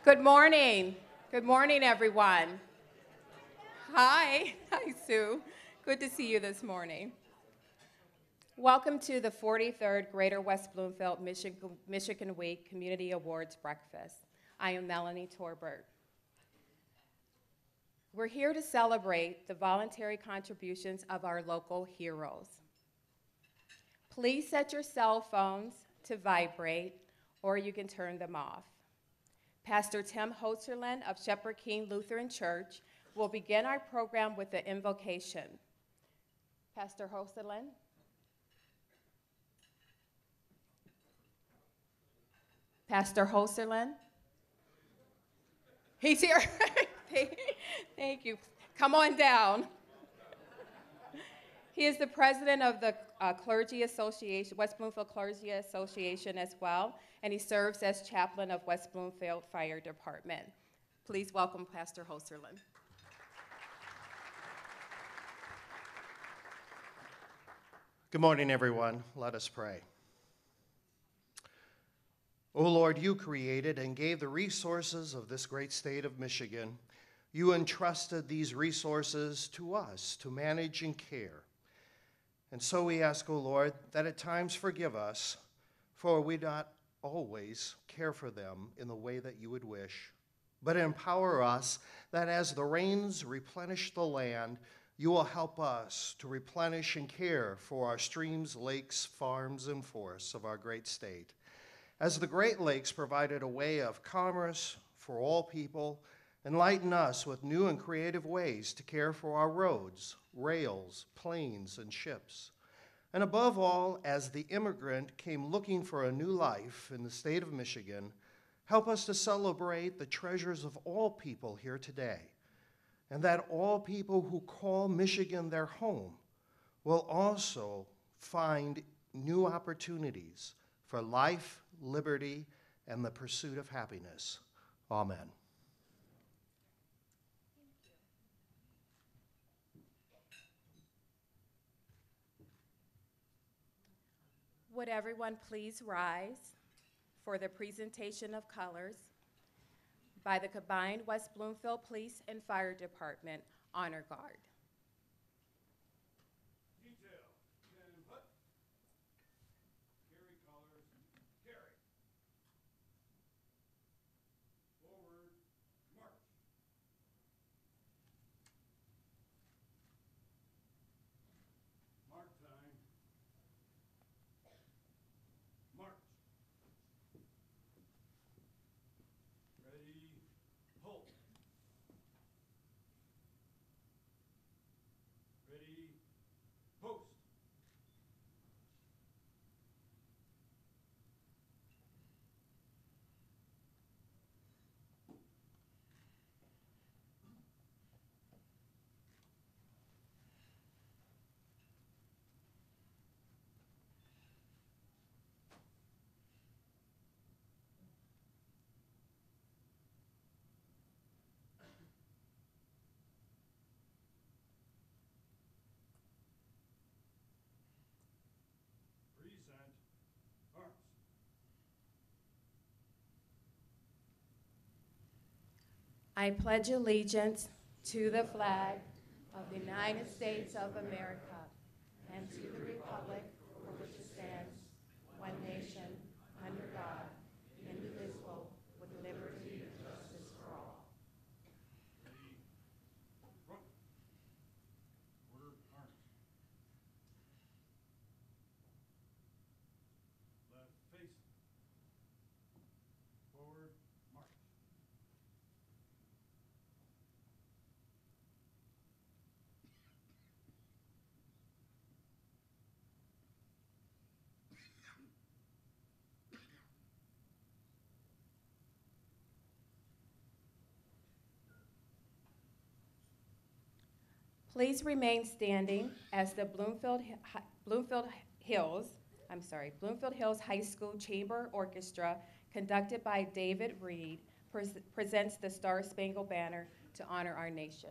Good morning. Good morning, everyone. Hi. Hi, Sue. Good to see you this morning. Welcome to the 43rd Greater West Bloomfield Michigan Week Community Awards Breakfast. I am Melanie Torbert. We're here to celebrate the voluntary contributions of our local heroes. Please set your cell phones to vibrate, or you can turn them off. Pastor Tim Hosterlin of Shepherd King Lutheran Church will begin our program with the invocation. Pastor Hosterlin. Pastor Hosterlin. He's here. Thank you. Come on down. He is the president of the Clergy Association, West Bloomfield Clergy Association as well, and he serves as chaplain of West Bloomfield Fire Department. Please welcome Pastor Hosterlin. Good morning, everyone. Let us pray. O Lord, you created and gave the resources of this great state of Michigan. You entrusted these resources to us to manage and care. And so we ask, O Lord, that at times forgive us, for we not always care for them in the way that you would wish, but empower us that as the rains replenish the land, you will help us to replenish and care for our streams, lakes, farms, and forests of our great state. As the Great Lakes provided a way of commerce for all people, enlighten us with new and creative ways to care for our roads, rails, planes, and ships. And above all, as the immigrant came looking for a new life in the state of Michigan, help us to celebrate the treasures of all people here today, and that all people who call Michigan their home will also find new opportunities for life, liberty, and the pursuit of happiness. Amen. Would everyone please rise for the presentation of colors by the combined West Bloomfield Police and Fire Department Honor Guard. Detail, 10 hut. Carry colors, carry. Forward, march. Mark time. March. Ready, hold. Ready, post. Present arms. I pledge allegiance to the flag of the United States of America and to the republic for which it stands, one nation, under God, indivisible, with liberty and justice for all. Ready, front. Order arms. Left face. Forward, march. Please remain standing as the Bloomfield Hills High School Chamber Orchestra, conducted by David Reed, presents the Star Spangled Banner to honor our nation.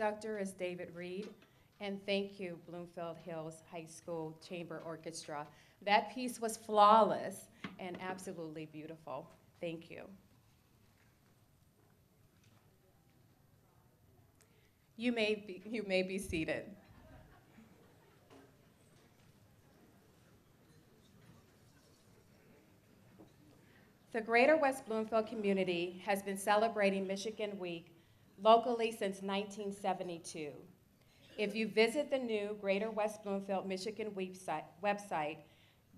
conductor is David Reed, and thank you, Bloomfield Hills High School Chamber Orchestra. That piece was flawless and absolutely beautiful. Thank you. You may be seated. The Greater West Bloomfield community has been celebrating Michigan Week locally since 1972. If you visit the new Greater West Bloomfield Michigan website,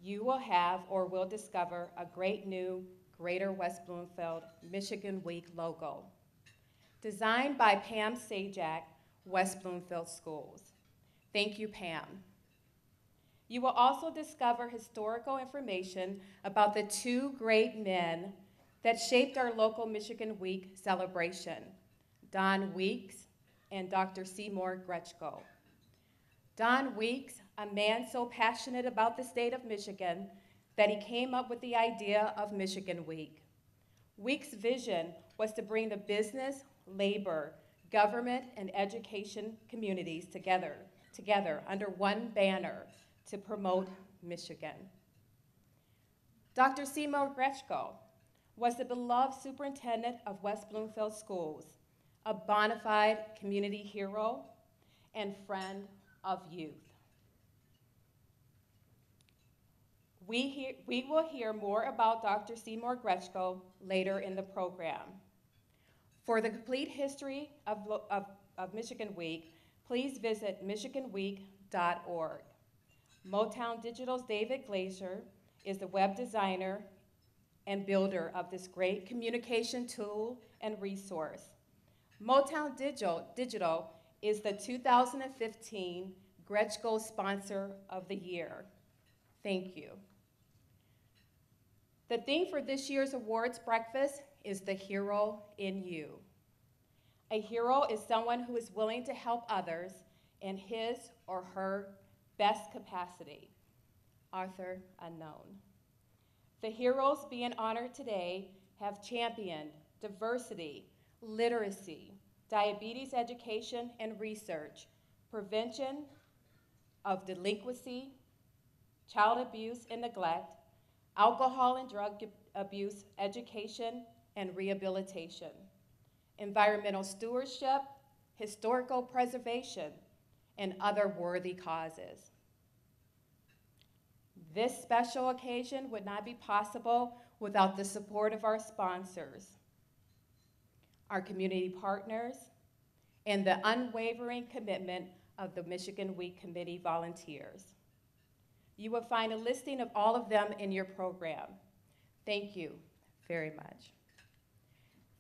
you will have or will discover a great new Greater West Bloomfield Michigan Week logo. Designed by Pam Sajak, West Bloomfield Schools. Thank you, Pam. You will also discover historical information about the two great men that shaped our local Michigan Week celebration, Don Weeks and Dr. Seymour Grechko. Don Weeks, a man so passionate about the state of Michigan that he came up with the idea of Michigan Week. Weeks' vision was to bring the business, labor, government, and education communities together under one banner to promote Michigan. Dr. Seymour Grechko was the beloved superintendent of West Bloomfield Schools, a bona fide community hero and friend of youth. We will hear more about Dr. Seymour Grechko later in the program. For the complete history of Michigan Week, please visit michiganweek.org. Motown Digital's David Glazer is the web designer and builder of this great communication tool and resource. Motown Digital is the 2015 Grechko Sponsor of the Year. Thank you. The theme for this year's awards breakfast is the hero in you. A hero is someone who is willing to help others in his or her best capacity. Author unknown. The heroes being honored today have championed diversity, literacy, diabetes education and research, prevention of delinquency, child abuse and neglect, alcohol and drug abuse education and rehabilitation, environmental stewardship, historical preservation, and other worthy causes. This special occasion would not be possible without the support of our sponsors, our community partners, and the unwavering commitment of the Michigan Week Committee volunteers. You will find a listing of all of them in your program. Thank you very much.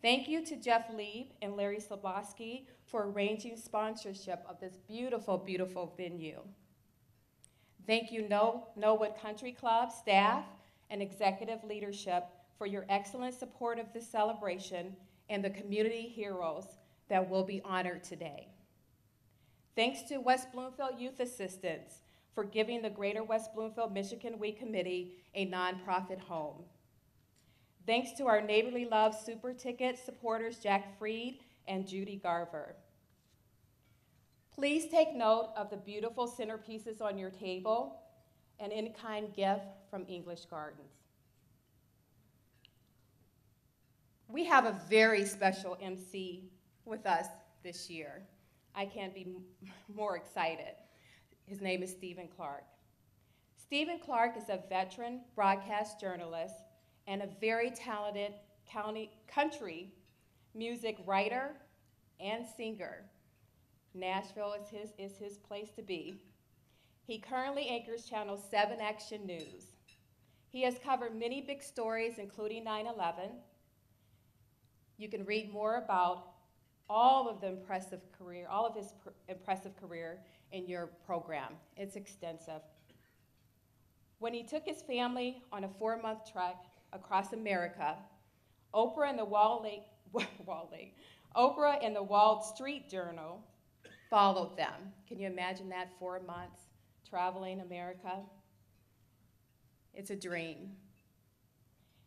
Thank you to Jeff Lieb and Larry Slabowski for arranging sponsorship of this beautiful, beautiful venue. Thank you, Knollwood Country Club staff and executive leadership for your excellent support of this celebration and the community heroes that will be honored today. Thanks to West Bloomfield Youth Assistance for giving the Greater West Bloomfield Michigan Week Committee a nonprofit home. Thanks to our Neighborly Love Super Ticket supporters Jack Freed and Judy Garver. Please take note of the beautiful centerpieces on your table, an in-kind gift from English Gardens. We have a very special MC with us this year. I can't be more excited. His name is Stephen Clark. Stephen Clark is a veteran broadcast journalist and a very talented country music writer and singer. Nashville is his place to be. He currently anchors Channel 7 Action News. He has covered many big stories, including 9/11. You can read more about all of his impressive career in your program. It's extensive. When he took his family on a 4-month trek across America, Oprah and the Wall Street Journal followed them. Can you imagine that, 4 months traveling America? It's a dream.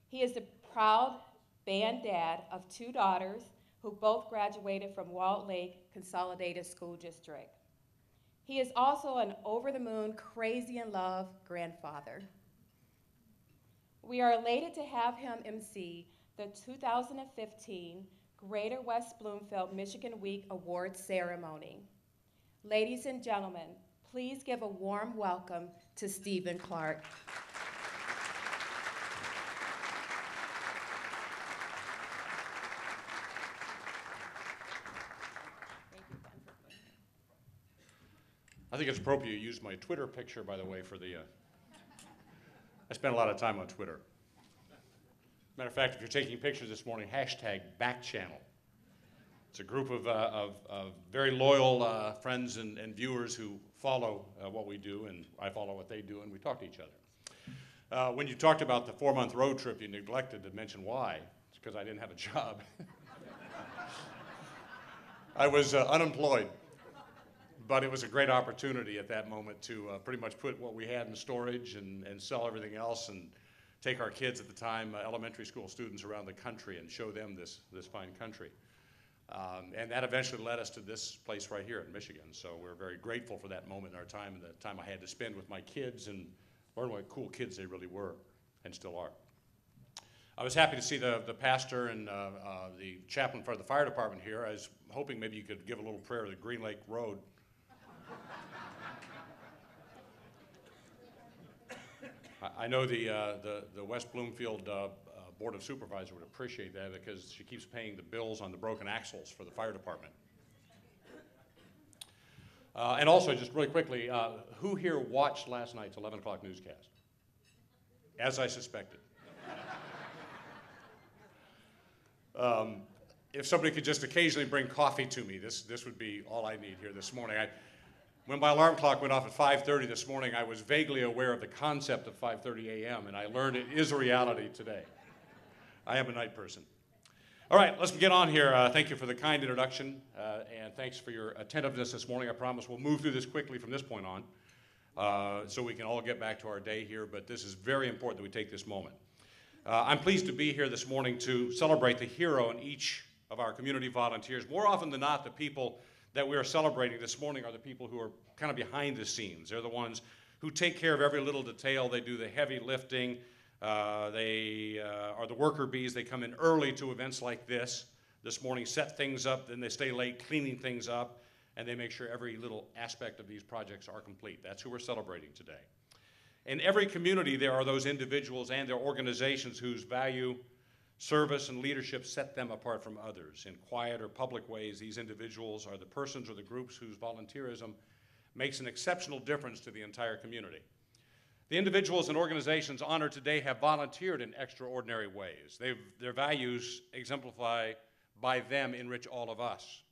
He is the proud band dad of 2 daughters who both graduated from Walled Lake Consolidated School District. He is also an over-the-moon, crazy-in-love grandfather. We are elated to have him MC the 2015 Greater West Bloomfield Michigan Week Awards Ceremony. Ladies and gentlemen, please give a warm welcome to Stephen Clark. I think it's appropriate you use my Twitter picture, by the way, for the, I spent a lot of time on Twitter. Matter of fact, if you're taking pictures this morning, hashtag backchannel. It's a group of very loyal friends and viewers who follow what we do, and I follow what they do, and we talk to each other. When you talked about the 4-month road trip, you neglected to mention why. It's because I didn't have a job. I was unemployed. But it was a great opportunity at that moment to pretty much put what we had in storage and sell everything else and take our kids at the time, elementary school students around the country, and show them this fine country. And that eventually led us to this place right here in Michigan. So we're very grateful for that moment in our time and the time I had to spend with my kids and learn what cool kids they really were and still are. I was happy to see the pastor and the chaplain for the fire department here. I was hoping maybe you could give a little prayer to the Green Lake Road. I know the West Bloomfield Board of Supervisors would appreciate that because she keeps paying the bills on the broken axles for the fire department. And also, just really quickly, who here watched last night's 11 o'clock newscast? As I suspected. If somebody could just occasionally bring coffee to me, this would be all I need here this morning. When my alarm clock went off at 5:30 this morning, I was vaguely aware of the concept of 5:30 a.m., and I learned it is a reality today. I am a night person. All right, let's get on here. Thank you for the kind introduction, and thanks for your attentiveness this morning. I promise we'll move through this quickly from this point on, so we can all get back to our day here, but this is very important that we take this moment. I'm pleased to be here this morning to celebrate the hero in each of our community volunteers. More often than not, the people that we are celebrating this morning are the people who are kind of behind the scenes. They're the ones who take care of every little detail. They do the heavy lifting. They are the worker bees. They come in early to events like this morning, set things up, then they stay late cleaning things up, and they make sure every little aspect of these projects are complete. That's who we're celebrating today. In every community, there are those individuals and their organizations whose value, service, and leadership set them apart from others. In quiet or public ways, these individuals are the persons or the groups whose volunteerism makes an exceptional difference to the entire community. The individuals and organizations honored today have volunteered in extraordinary ways. Their values, exemplified by them, enrich all of us.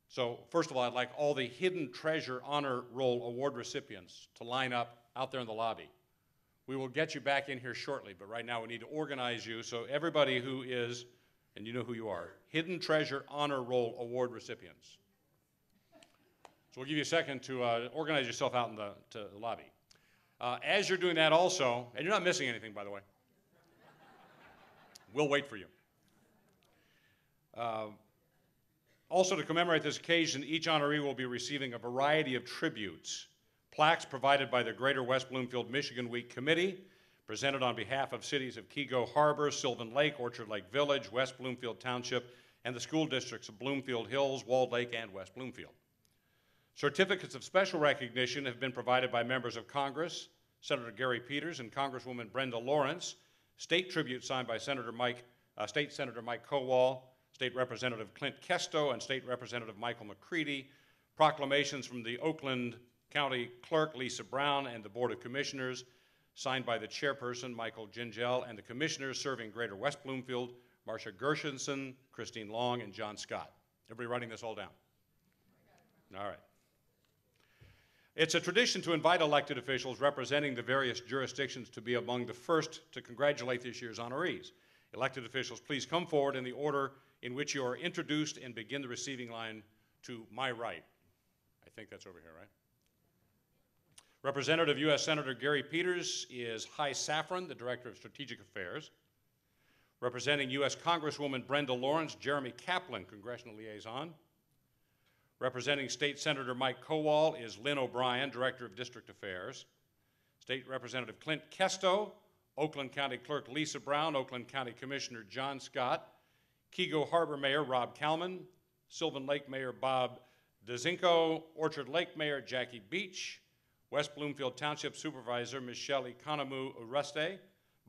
So first of all, I'd like all the Hidden Treasure Honor Roll Award recipients to line up out there in the lobby. We will get you back in here shortly, but right now we need to organize you. So everybody who is, and you know who you are, Hidden Treasure Honor Roll Award recipients. So we'll give you a second to organize yourself out in the lobby. As you're doing that also, and you're not missing anything, by the way. We'll wait for you. Also, to commemorate this occasion, each honoree will be receiving a variety of tributes. Plaques provided by the Greater West Bloomfield Michigan Week Committee, presented on behalf of cities of Keego Harbor, Sylvan Lake, Orchard Lake Village, West Bloomfield Township, and the school districts of Bloomfield Hills, Walled Lake, and West Bloomfield. Certificates of special recognition have been provided by members of Congress, Senator Gary Peters and Congresswoman Brenda Lawrence, state tribute signed by State Senator Mike Kowal, State Representative Clint Kesto, and State Representative Michael McCready, proclamations from the Oakland County Clerk Lisa Brown and the Board of Commissioners, signed by the Chairperson Michael Gingell and the Commissioners serving Greater West Bloomfield, Marcia Gershenson, Christine Long, and John Scott. Everybody writing this all down? All right. It's a tradition to invite elected officials representing the various jurisdictions to be among the first to congratulate this year's honorees. Elected officials, please come forward in the order in which you are introduced and begin the receiving line to my right. I think that's over here, right? Representative U.S. Senator Gary Peters is High Saffron, the Director of Strategic Affairs. Representing U.S. Congresswoman Brenda Lawrence, Jeremy Kaplan, Congressional Liaison. Representing State Senator Mike Kowal is Lynn O'Brien, Director of District Affairs. State Representative Clint Kesto, Oakland County Clerk Lisa Brown, Oakland County Commissioner John Scott, Kego Harbor Mayor Rob Kalman, Sylvan Lake Mayor Bob DeZinko, Orchard Lake Mayor Jackie Beach, West Bloomfield Township Supervisor Michelle Economou Uruste,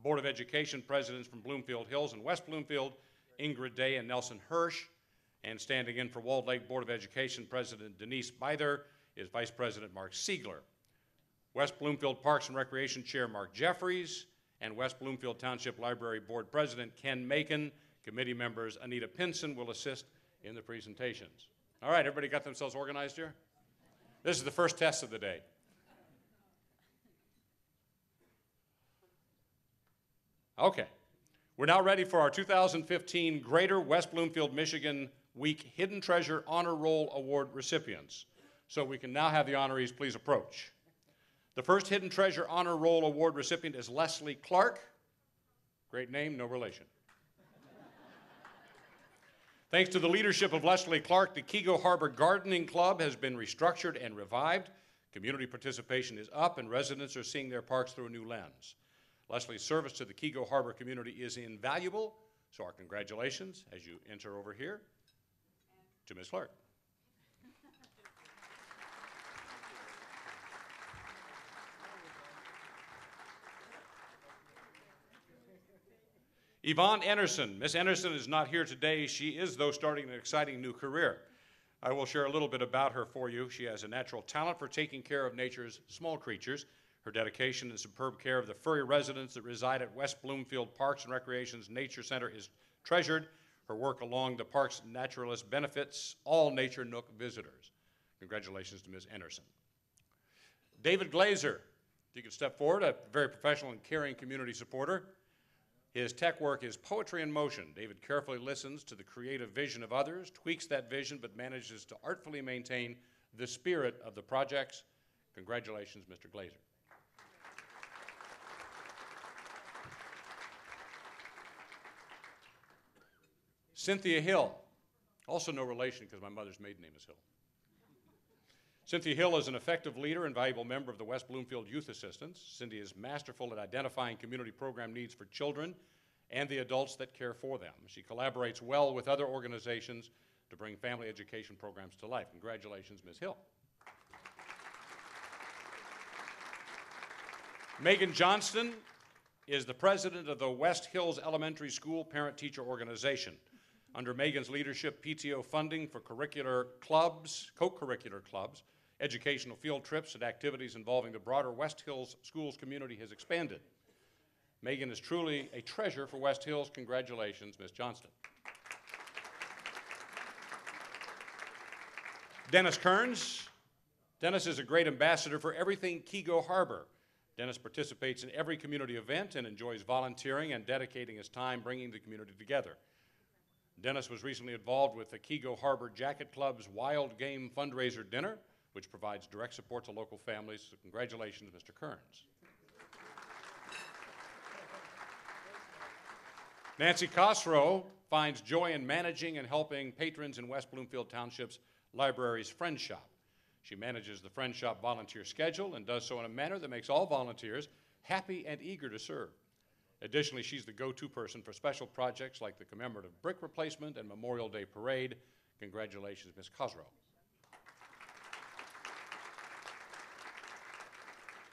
Board of Education Presidents from Bloomfield Hills and West Bloomfield, Ingrid Day and Nelson Hirsch, and standing in for Walled Lake Board of Education President Denise Bither is Vice President Mark Siegler. West Bloomfield Parks and Recreation Chair Mark Jeffries, and West Bloomfield Township Library Board President Ken Macon. Committee members Anita Pinson will assist in the presentations. All right, everybody got themselves organized here? This is the first test of the day. Okay, we're now ready for our 2015 Greater West Bloomfield Michigan Week Hidden Treasure Honor Roll Award recipients. So we can now have the honorees please approach. The first Hidden Treasure Honor Roll Award recipient is Leslie Clark. Great name, no relation. Thanks to the leadership of Leslie Clark, the Kego Harbor Gardening Club has been restructured and revived. Community participation is up and residents are seeing their parks through a new lens. Leslie's service to the Kego Harbor community is invaluable, so our congratulations as you enter over here to Ms. Clark. Yvonne Anderson. Miss Anderson is not here today. She is, though, starting an exciting new career. I will share a little bit about her for you. She has a natural talent for taking care of nature's small creatures. Her dedication and superb care of the furry residents that reside at West Bloomfield Parks and Recreation's Nature Center is treasured. Her work along the park's naturalist benefits all Nature Nook visitors. Congratulations to Ms. Anderson. David Glazer. If you could step forward, a very professional and caring community supporter. His tech work is poetry in motion. David carefully listens to the creative vision of others, tweaks that vision, but manages to artfully maintain the spirit of the projects. Congratulations, Mr. Glazer. Cynthia Hill, also no relation because my mother's maiden name is Hill. Cynthia Hill is an effective leader and valuable member of the West Bloomfield Youth Assistance. Cindy is masterful at identifying community program needs for children and the adults that care for them. She collaborates well with other organizations to bring family education programs to life. Congratulations, Ms. Hill. Megan Johnston is the president of the West Hills Elementary School Parent-Teacher Organization. Under Megan's leadership, PTO funding for curricular clubs, co-curricular clubs, educational field trips, and activities involving the broader West Hills schools community has expanded. Megan is truly a treasure for West Hills. Congratulations, Ms. Johnston. Dennis Kearns. Dennis is a great ambassador for everything Kego Harbor. Dennis participates in every community event and enjoys volunteering and dedicating his time bringing the community together. Dennis was recently involved with the Kego Harbor Jacket Club's Wild Game Fundraiser Dinner, which provides direct support to local families. So congratulations, Mr. Kearns. Nancy Cosrow finds joy in managing and helping patrons in West Bloomfield Township's library's Friend Shop. She manages the Friend Shop volunteer schedule and does so in a manner that makes all volunteers happy and eager to serve. Additionally, she's the go-to person for special projects like the commemorative brick replacement and Memorial Day Parade. Congratulations, Ms. Cosrow.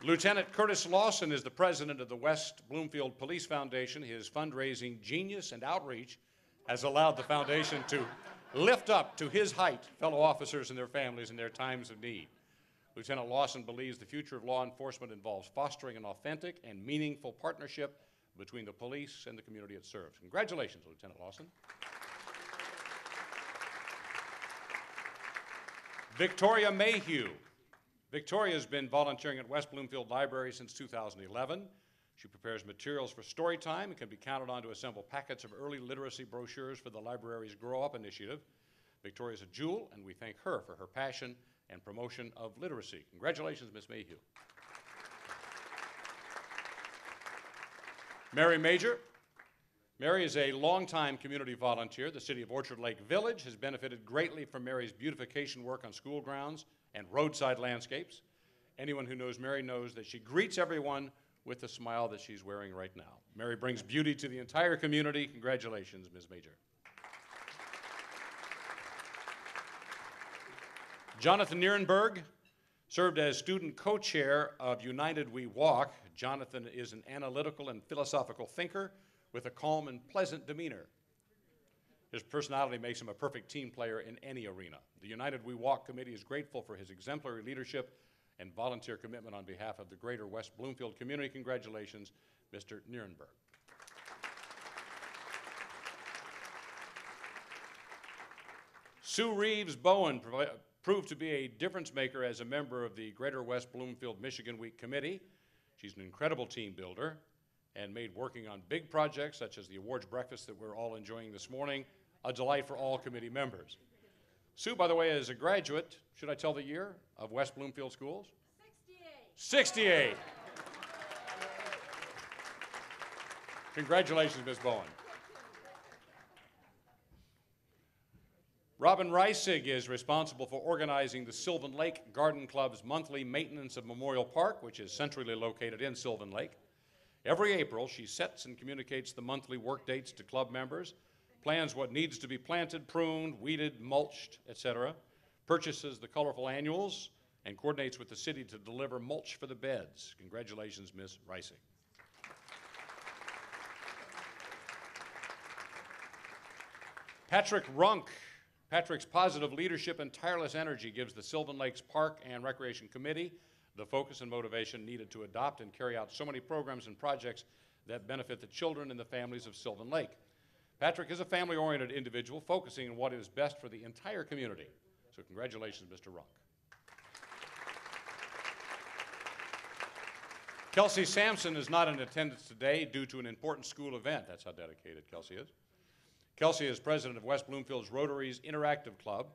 Lieutenant Curtis Lawson is the president of the West Bloomfield Police Foundation. His fundraising genius and outreach has allowed the foundation to lift up to his height fellow officers and their families in their times of need. Lieutenant Lawson believes the future of law enforcement involves fostering an authentic and meaningful partnership between the police and the community it serves. Congratulations, Lieutenant Lawson. Victoria Mayhew. Victoria has been volunteering at West Bloomfield Library since 2011. She prepares materials for story time and can be counted on to assemble packets of early literacy brochures for the library's Grow Up initiative. Victoria is a jewel, and we thank her for her passion and promotion of literacy. Congratulations, Ms. Mayhew. Mary Major. Mary is a longtime community volunteer. The city of Orchard Lake Village has benefited greatly from Mary's beautification work on school grounds and roadside landscapes. Anyone who knows Mary knows that she greets everyone with the smile that she's wearing right now. Mary brings beauty to the entire community. Congratulations, Ms. Major. Jonathan Nierenberg served as student co-chair of United We Walk. Jonathan is an analytical and philosophical thinker with a calm and pleasant demeanor. His personality makes him a perfect team player in any arena. The United We Walk committee is grateful for his exemplary leadership and volunteer commitment on behalf of the Greater West Bloomfield community. Congratulations, Mr. Nierenberg. Sue Reeves Bowen proved to be a difference maker as a member of the Greater West Bloomfield Michigan Week Committee. She's an incredible team builder and made working on big projects such as the awards breakfast that we're all enjoying this morning a delight for all committee members. Sue, by the way, is a graduate, should I tell the year, of West Bloomfield Schools? 68. 68. Congratulations, Ms. Bowen. Robin Reisig is responsible for organizing the Sylvan Lake Garden Club's monthly maintenance of Memorial Park, which is centrally located in Sylvan Lake. Every April, she sets and communicates the monthly work dates to club members, plans what needs to be planted, pruned, weeded, mulched, etc., purchases the colorful annuals, and coordinates with the city to deliver mulch for the beds. Congratulations, Ms. Reisig. Patrick Runk. Patrick's positive leadership and tireless energy gives the Sylvan Lakes Park and Recreation Committee the focus and motivation needed to adopt and carry out so many programs and projects that benefit the children and the families of Sylvan Lake. Patrick is a family-oriented individual focusing on what is best for the entire community. So congratulations, Mr. Runk. Kelsey Sampson is not in attendance today due to an important school event. That's how dedicated Kelsey is. Kelsey is president of West Bloomfield's Rotary's Interactive Club.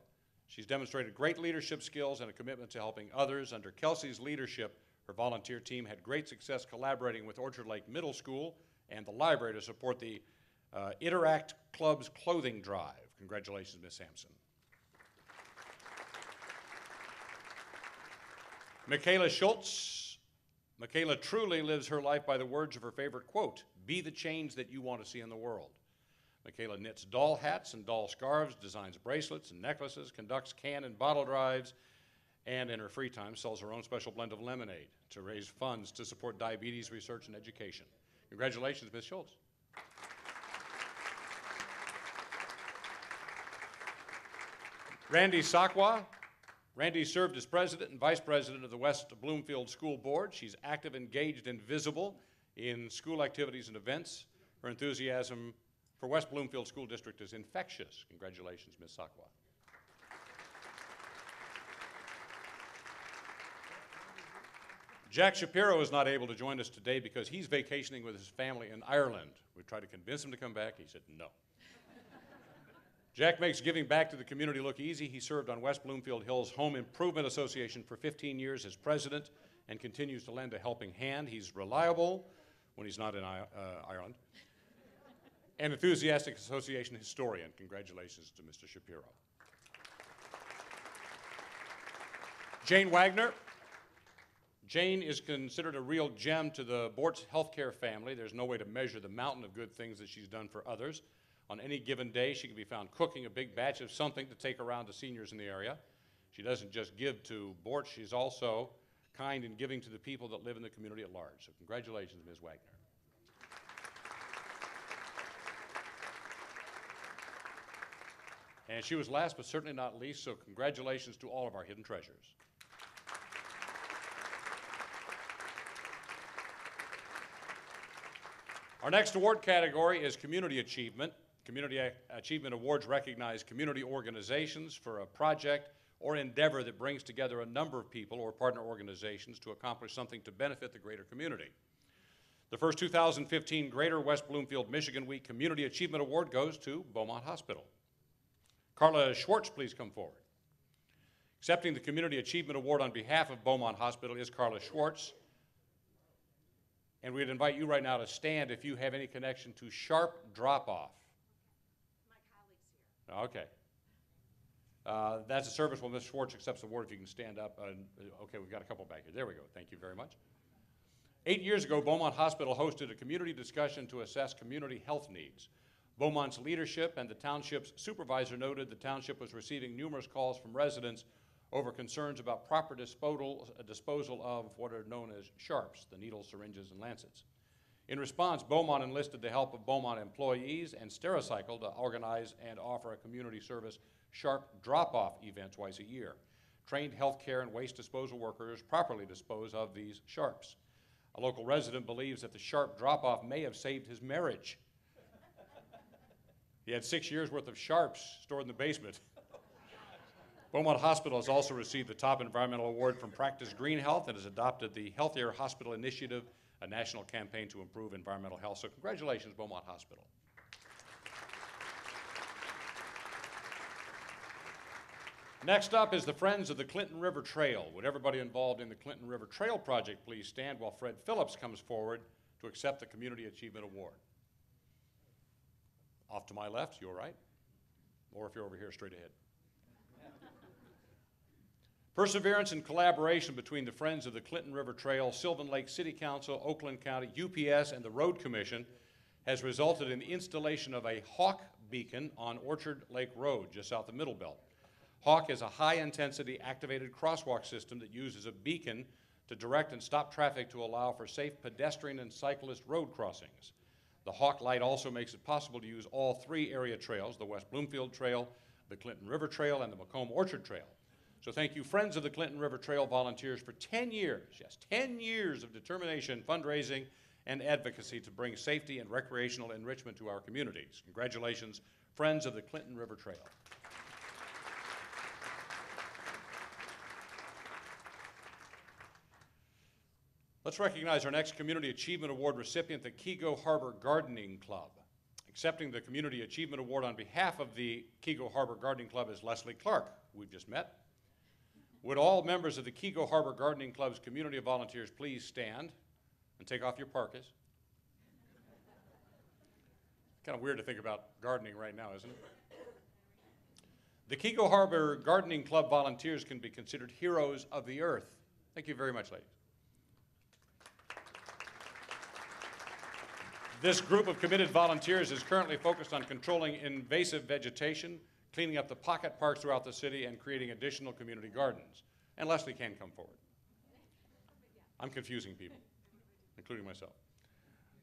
She's demonstrated great leadership skills and a commitment to helping others. Under Kelsey's leadership, her volunteer team had great success collaborating with Orchard Lake Middle School and the library to support the Interact Club's clothing drive. Congratulations, Ms. Sampson. Michaela Schultz. Michaela truly lives her life by the words of her favorite quote, "Be the change that you want to see in the world." Michaela knits doll hats and doll scarves, designs bracelets and necklaces, conducts can and bottle drives, and in her free time sells her own special blend of lemonade to raise funds to support diabetes research and education. Congratulations, Ms. Schultz. Randy Sakwa. Randy served as president and vice president of the West Bloomfield School Board. She's active, engaged, and visible in school activities and events. Her enthusiasm for West Bloomfield School District is infectious. Congratulations, Ms. Sakwa. Jack Shapiro is not able to join us today because he's vacationing with his family in Ireland. We tried to convince him to come back. He said no. Jack makes giving back to the community look easy. He served on West Bloomfield Hills Home Improvement Association for 15 years as president and continues to lend a helping hand. He's reliable when he's not in Ireland. An enthusiastic association historian. Congratulations to Mr. Shapiro. Jane Wagner. Jane is considered a real gem to the Bortz healthcare family. There's no way to measure the mountain of good things that she's done for others. On any given day, she can be found cooking a big batch of something to take around to seniors in the area. She doesn't just give to Bortz, she's also kind in giving to the people that live in the community at large. So congratulations, Ms. Wagner. And she was last but certainly not least, so congratulations to all of our hidden treasures. Our next award category is Community Achievement. Community Achievement Awards recognize community organizations for a project or endeavor that brings together a number of people or partner organizations to accomplish something to benefit the greater community. The first 2015 Greater West Bloomfield Michigan Week Community Achievement Award goes to Beaumont Hospital. Carla Schwartz, please come forward. Accepting the Community Achievement Award on behalf of Beaumont Hospital is Carla Schwartz. And we'd invite you right now to stand if you have any connection to Sharp Drop-Off. My colleague's here. Okay. That's a service. Well, Ms. Schwartz accepts the award if you can stand up. Okay, we've got a couple back here. There we go. Thank you very much. 8 years ago, Beaumont Hospital hosted a community discussion to assess community health needs. Beaumont's leadership and the township's supervisor noted the township was receiving numerous calls from residents over concerns about proper disposal of what are known as sharps, the needles, syringes, and lancets. In response, Beaumont enlisted the help of Beaumont employees and Stericycle to organize and offer a community service sharp drop-off event twice a year. Trained healthcare and waste disposal workers properly dispose of these sharps. A local resident believes that the sharp drop-off may have saved his marriage. He had 6 years' worth of sharps stored in the basement. Beaumont Hospital has also received the top environmental award from Practice Green Health and has adopted the Healthier Hospital Initiative, a national campaign to improve environmental health. So congratulations, Beaumont Hospital. Next up is the Friends of the Clinton River Trail. Would everybody involved in the Clinton River Trail project please stand while Fred Phillips comes forward to accept the Community Achievement Award. Off to my left, your right, or if you're over here, straight ahead. Perseverance and collaboration between the Friends of the Clinton River Trail, Sylvan Lake City Council, Oakland County, UPS, and the Road Commission has resulted in the installation of a Hawk beacon on Orchard Lake Road, just south of Middle Belt. Hawk is a high-intensity activated crosswalk system that uses a beacon to direct and stop traffic to allow for safe pedestrian and cyclist road crossings. The Hawk light also makes it possible to use all three area trails, the West Bloomfield Trail, the Clinton River Trail, and the Macomb Orchard Trail. So thank you, Friends of the Clinton River Trail volunteers, for 10 years, yes, 10 years of determination, fundraising, and advocacy to bring safety and recreational enrichment to our communities. Congratulations, Friends of the Clinton River Trail. Let's recognize our next Community Achievement Award recipient, the Keego Harbor Gardening Club. Accepting the Community Achievement Award on behalf of the Keego Harbor Gardening Club is Leslie Clark, who we've just met. Would all members of the Keego Harbor Gardening Club's community of volunteers please stand and take off your parkas? Kind of weird to think about gardening right now, isn't it? The Keego Harbor Gardening Club volunteers can be considered heroes of the earth. Thank you very much, ladies. This group of committed volunteers is currently focused on controlling invasive vegetation, cleaning up the pocket parks throughout the city, and creating additional community gardens. And Leslie can come forward. I'm confusing people, including myself.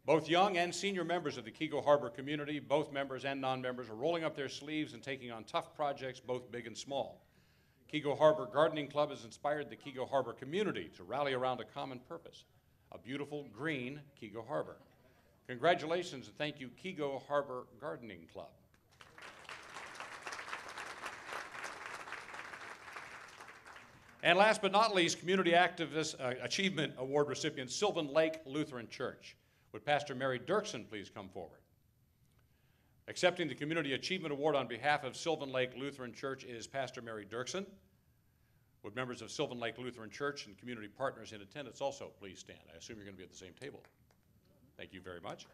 Both young and senior members of the Keego Harbor community, both members and non-members, are rolling up their sleeves and taking on tough projects, both big and small. Keego Harbor Gardening Club has inspired the Keego Harbor community to rally around a common purpose, a beautiful, green Keego Harbor. Congratulations and thank you, Keego Harbor Gardening Club. And last but not least, Community Activist Achievement Award recipient, Sylvan Lake Lutheran Church. Would Pastor Mary Dirksen please come forward? Accepting the Community Achievement Award on behalf of Sylvan Lake Lutheran Church is Pastor Mary Dirksen. Would members of Sylvan Lake Lutheran Church and community partners in attendance also please stand? I assume you're going to be at the same table. Thank you very much.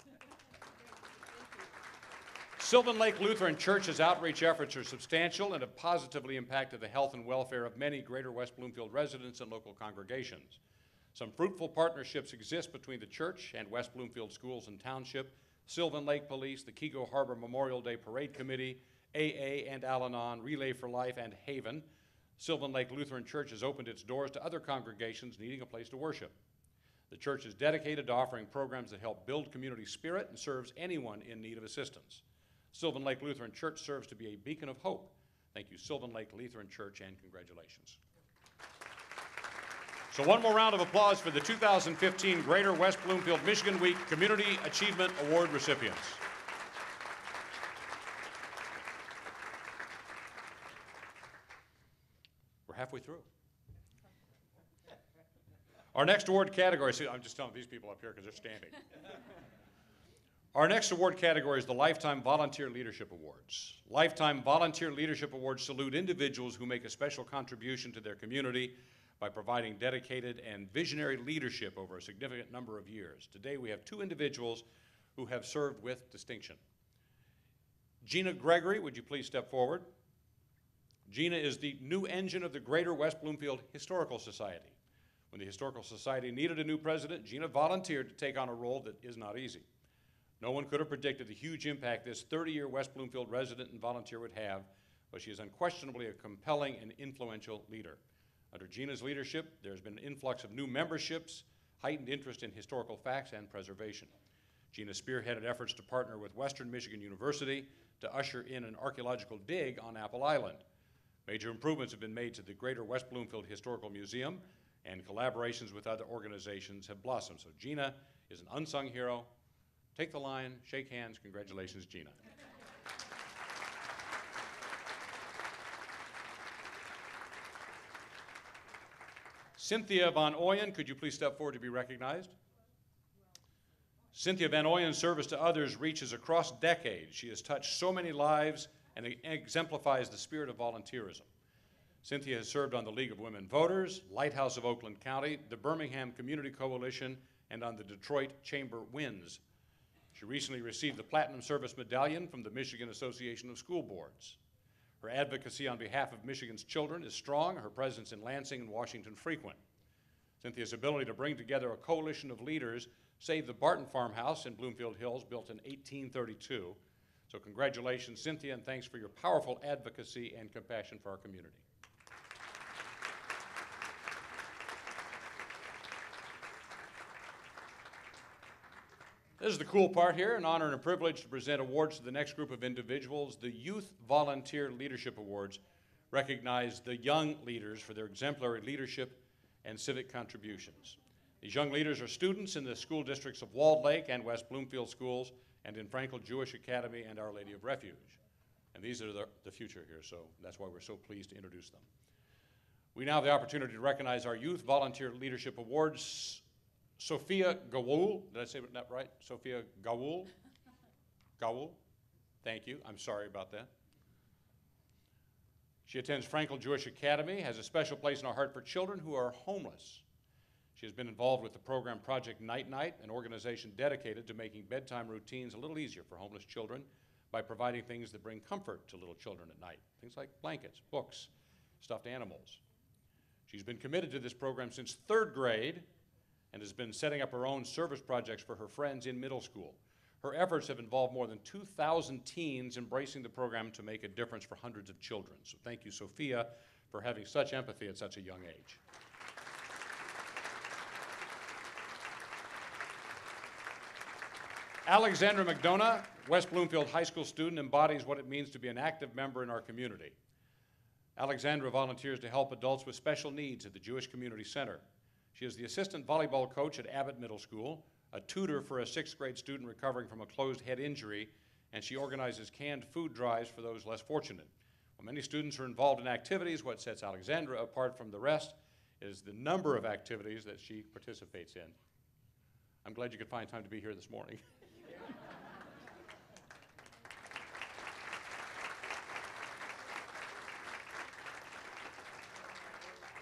Sylvan Lake Lutheran Church's outreach efforts are substantial and have positively impacted the health and welfare of many Greater West Bloomfield residents and local congregations. Some fruitful partnerships exist between the church and West Bloomfield Schools and Township, Sylvan Lake Police, the Keego Harbor Memorial Day Parade Committee, AA and Al-Anon, Relay for Life, and Haven. Sylvan Lake Lutheran Church has opened its doors to other congregations needing a place to worship. The church is dedicated to offering programs that help build community spirit and serves anyone in need of assistance. Sylvan Lake Lutheran Church serves to be a beacon of hope. Thank you, Sylvan Lake Lutheran Church, and congratulations. So one more round of applause for the 2015 Greater West Bloomfield Michigan Week Community Achievement Award recipients. We're halfway through. Our next award category, see, I'm just telling these people up here because they're standing. Our next award category is the Lifetime Volunteer Leadership Awards. Lifetime Volunteer Leadership Awards salute individuals who make a special contribution to their community by providing dedicated and visionary leadership over a significant number of years. Today we have two individuals who have served with distinction. Gina Gregory, would you please step forward? Gina is the new engine of the Greater West Bloomfield Historical Society. When the Historical Society needed a new president, Gina volunteered to take on a role that is not easy. No one could have predicted the huge impact this 30-year West Bloomfield resident and volunteer would have, but she is unquestionably a compelling and influential leader. Under Gina's leadership, there's been an influx of new memberships, heightened interest in historical facts and preservation. Gina spearheaded efforts to partner with Western Michigan University to usher in an archaeological dig on Apple Island. Major improvements have been made to the Greater West Bloomfield Historical Museum, and collaborations with other organizations have blossomed. So Gina is an unsung hero. Take the line, shake hands. Congratulations, Gina. Cynthia Von Oyen, could you please step forward to be recognized? Cynthia Van Oyen's service to others reaches across decades. She has touched so many lives and exemplifies the spirit of volunteerism. Cynthia has served on the League of Women Voters, Lighthouse of Oakland County, the Birmingham Community Coalition, and on the Detroit Chamber Winds. She recently received the Platinum Service Medallion from the Michigan Association of School Boards. Her advocacy on behalf of Michigan's children is strong, her presence in Lansing and Washington frequent. Cynthia's ability to bring together a coalition of leaders saved the Barton Farmhouse in Bloomfield Hills, built in 1832. So congratulations, Cynthia, and thanks for your powerful advocacy and compassion for our community. This is the cool part here, an honor and a privilege to present awards to the next group of individuals. The Youth Volunteer Leadership Awards recognize the young leaders for their exemplary leadership and civic contributions. These young leaders are students in the school districts of Walled Lake and West Bloomfield schools, and in Frankel Jewish Academy and Our Lady of Refuge. And these are the future here, so that's why we're so pleased to introduce them. We now have the opportunity to recognize our Youth Volunteer Leadership Awards. Sophia Gawul, did I say that right? Sophia Gawul? Gawul? Thank you, I'm sorry about that. She attends Frankel Jewish Academy, has a special place in our heart for children who are homeless. She has been involved with the program Project Night Night, an organization dedicated to making bedtime routines a little easier for homeless children by providing things that bring comfort to little children at night, things like blankets, books, stuffed animals. She's been committed to this program since 3rd grade and has been setting up her own service projects for her friends in middle school. Her efforts have involved more than 2,000 teens embracing the program to make a difference for hundreds of children. So thank you, Sophia, for having such empathy at such a young age. Alexandra McDonough, West Bloomfield High School student, embodies what it means to be an active member in our community. Alexandra volunteers to help adults with special needs at the Jewish Community Center. She is the assistant volleyball coach at Abbott Middle School, a tutor for a 6th grade student recovering from a closed head injury, and she organizes canned food drives for those less fortunate. While many students are involved in activities, what sets Alexandra apart from the rest is the number of activities that she participates in. I'm glad you could find time to be here this morning.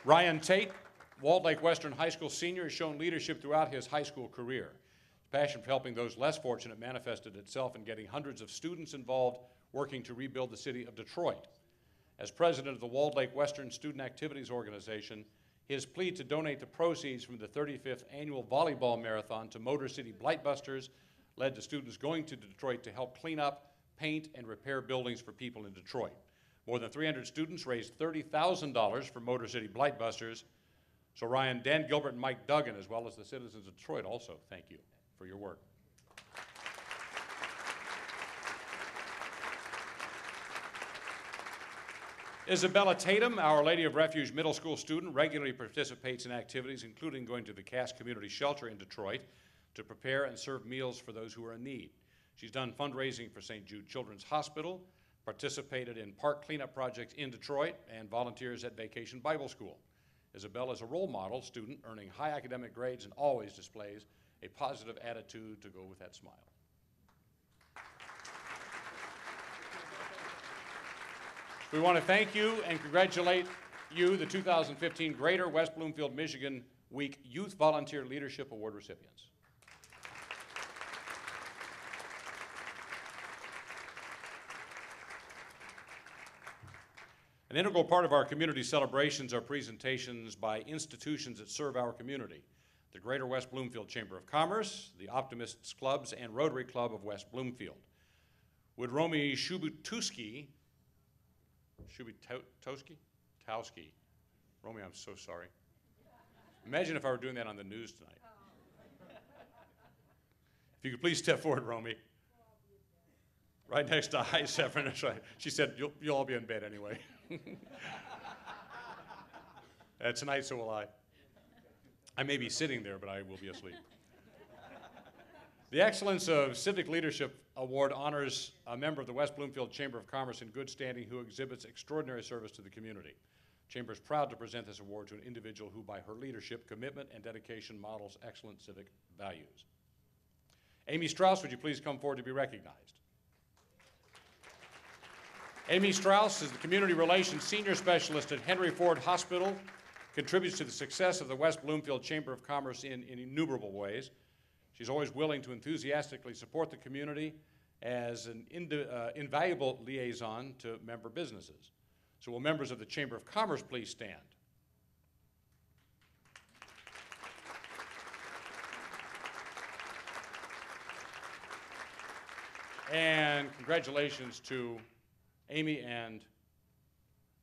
Ryan Tate, Walled Lake Western High School senior, has shown leadership throughout his high school career. His passion for helping those less fortunate manifested itself in getting hundreds of students involved working to rebuild the city of Detroit. As president of the Walled Lake Western Student Activities Organization, his plea to donate the proceeds from the 35th annual volleyball marathon to Motor City Blightbusters led to students going to Detroit to help clean up, paint, and repair buildings for people in Detroit. More than 300 students raised $30,000 for Motor City Blightbusters. So Ryan, Dan Gilbert, and Mike Duggan, as well as the citizens of Detroit, also thank you for your work. Isabella Tatum, Our Lady of Refuge middle school student, regularly participates in activities including going to the Cass Community Shelter in Detroit to prepare and serve meals for those who are in need. She's done fundraising for St. Jude Children's Hospital, participated in park cleanup projects in Detroit, and volunteers at Vacation Bible School. Isabella is a role model student earning high academic grades and always displays a positive attitude to go with that smile. We want to thank you and congratulate you the 2015 Greater West Bloomfield Michigan Week Youth Volunteer Leadership Award recipients. An integral part of our community celebrations are presentations by institutions that serve our community. The Greater West Bloomfield Chamber of Commerce, the Optimists Clubs, and Rotary Club of West Bloomfield. Would Romy Towski, Romy, I'm so sorry. Imagine if I were doing that on the news tonight. If you could please step forward, Romy. Right next to Hi Severin, that's right. She said, you'll all be in bed anyway. Tonight, so will I. I may be sitting there, but I will be asleep. The Excellence of Civic Leadership Award honors a member of the West Bloomfield Chamber of Commerce in good standing who exhibits extraordinary service to the community. Chamber is proud to present this award to an individual who, by her leadership, commitment, and dedication, models excellent civic values. Amy Strauss, would you please come forward to be recognized? Amy Strauss is the Community Relations Senior Specialist at Henry Ford Hospital, contributes to the success of the West Bloomfield Chamber of Commerce in innumerable ways. She's always willing to enthusiastically support the community as an invaluable liaison to member businesses. So will members of the Chamber of Commerce please stand? And congratulations to Amy and,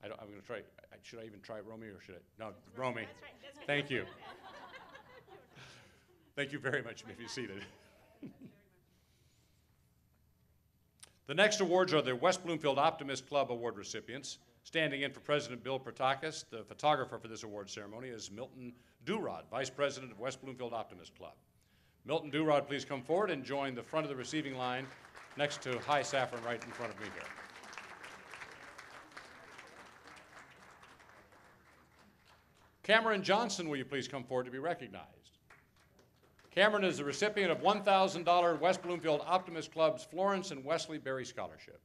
I'm going to try, should I even try Romy or should I? No, Romy. That's right. Thank you. Thank you very much. You may be seated. The next awards are the West Bloomfield Optimist Club Award recipients. Standing in for President Bill Pertakis, the photographer for this award ceremony is Milton Durod, Vice President of West Bloomfield Optimist Club. Milton Durod, please come forward and join the front of the receiving line next to Hi Saffron right in front of me here. Cameron Johnson, will you please come forward to be recognized? Cameron is the recipient of $1,000 West Bloomfield Optimist Club's Florence and Wesley Berry Scholarship.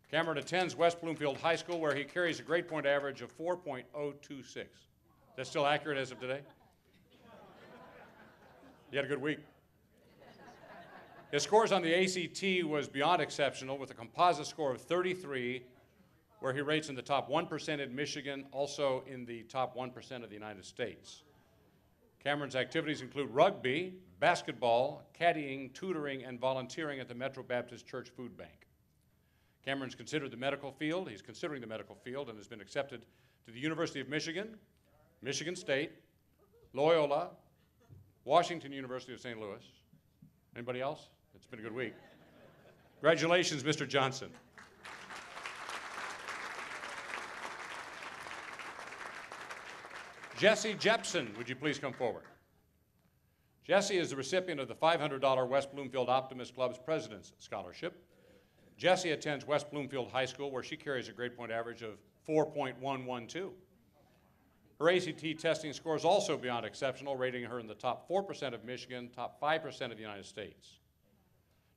Cameron attends West Bloomfield High School, where he carries a grade point average of 4.026. Is that still accurate as of today? You had a good week. His scores on the ACT was beyond exceptional, with a composite score of 33, where he rates in the top 1% in Michigan, also in the top 1% of the United States. Cameron's activities include rugby, basketball, caddying, tutoring, and volunteering at the Metro Baptist Church Food Bank. Cameron's considered the medical field. He's considering the medical field and has been accepted to the University of Michigan, Michigan State, Loyola, Washington University of St. Louis. Anybody else? It's been a good week. Congratulations, Mr. Johnson. Jesse Jepson, would you please come forward? Jesse is the recipient of the $500 West Bloomfield Optimist Club's President's Scholarship. Jesse attends West Bloomfield High School, where she carries a grade point average of 4.112. Her ACT testing score is also beyond exceptional, rating her in the top 4% of Michigan, top 5% of the United States.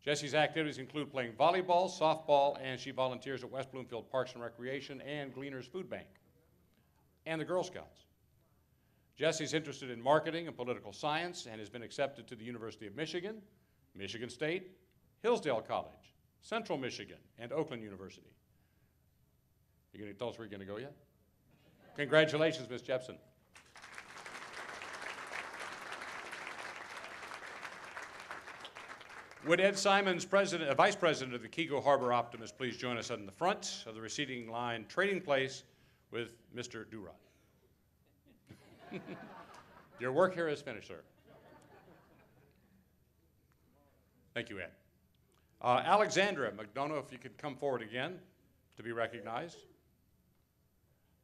Jesse's activities include playing volleyball, softball, and she volunteers at West Bloomfield Parks and Recreation and Gleaners Food Bank, and the Girl Scouts. Jesse's interested in marketing and political science and has been accepted to the University of Michigan, Michigan State, Hillsdale College, Central Michigan, and Oakland University. You going to tell us where you're going to go yet? Congratulations, Ms. Jepson. Would Ed Simons, Vice President of the Kego Harbor Optimist, please join us on the front of the receiving line, trading place with Mr. Durod. Your work here is finished, sir. Thank you, Ed. Alexandra McDonough, if you could come forward again to be recognized.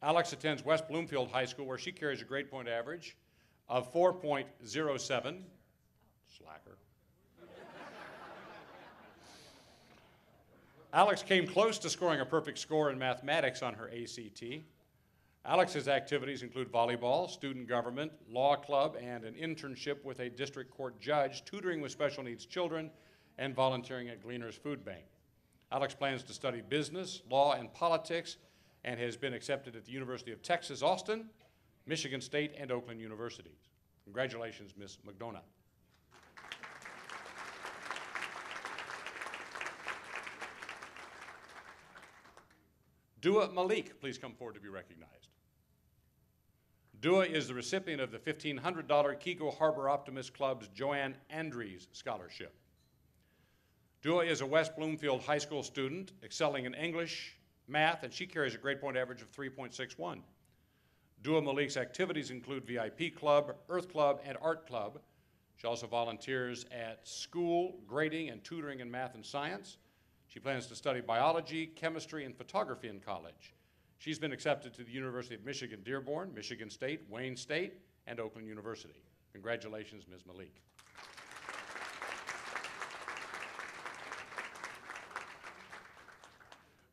Alex attends West Bloomfield High School, where she carries a grade point average of 4.07. Slacker. Alex came close to scoring a perfect score in mathematics on her ACT. Alex's activities include volleyball, student government, law club, and an internship with a district court judge, tutoring with special needs children, and volunteering at Gleaners Food Bank. Alex plans to study business, law, and politics and has been accepted at the University of Texas, Austin, Michigan State, and Oakland universities. Congratulations, Ms. McDonough. Dua Malik, please come forward to be recognized. Dua is the recipient of the $1,500 Kego Harbor Optimist Club's Joanne Andrews Scholarship. Dua is a West Bloomfield High School student, excelling in English, math, and she carries a grade point average of 3.61. Dua Malik's activities include VIP Club, Earth Club, and Art Club. She also volunteers at school, grading, and tutoring in math and science. She plans to study biology, chemistry, and photography in college. She's been accepted to the University of Michigan Dearborn, Michigan State, Wayne State, and Oakland University. Congratulations, Ms. Malik.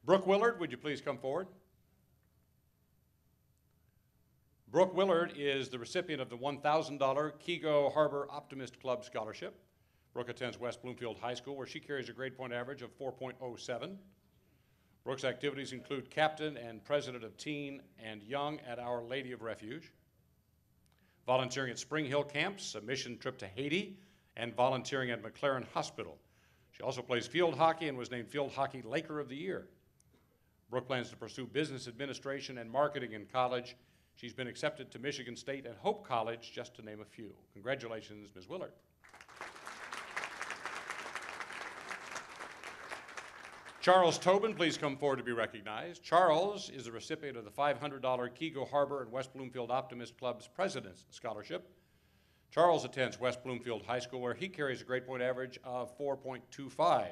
Brooke Willard, would you please come forward? Brooke Willard is the recipient of the $1,000 Kego Harbor Optimist Club Scholarship. Brooke attends West Bloomfield High School, where she carries a grade point average of 4.07. Brooke's activities include captain and president of Teen and Young at Our Lady of Refuge, volunteering at Spring Hill Camps, a mission trip to Haiti, and volunteering at McLaren Hospital. She also plays field hockey and was named Field Hockey Laker of the Year. Brooke plans to pursue business administration and marketing in college. She's been accepted to Michigan State and Hope College, just to name a few. Congratulations, Ms. Willard. Charles Tobin, please come forward to be recognized. Charles is a recipient of the $500 Kego Harbor and West Bloomfield Optimist Club's President's Scholarship. Charles attends West Bloomfield High School, where he carries a grade point average of 4.25.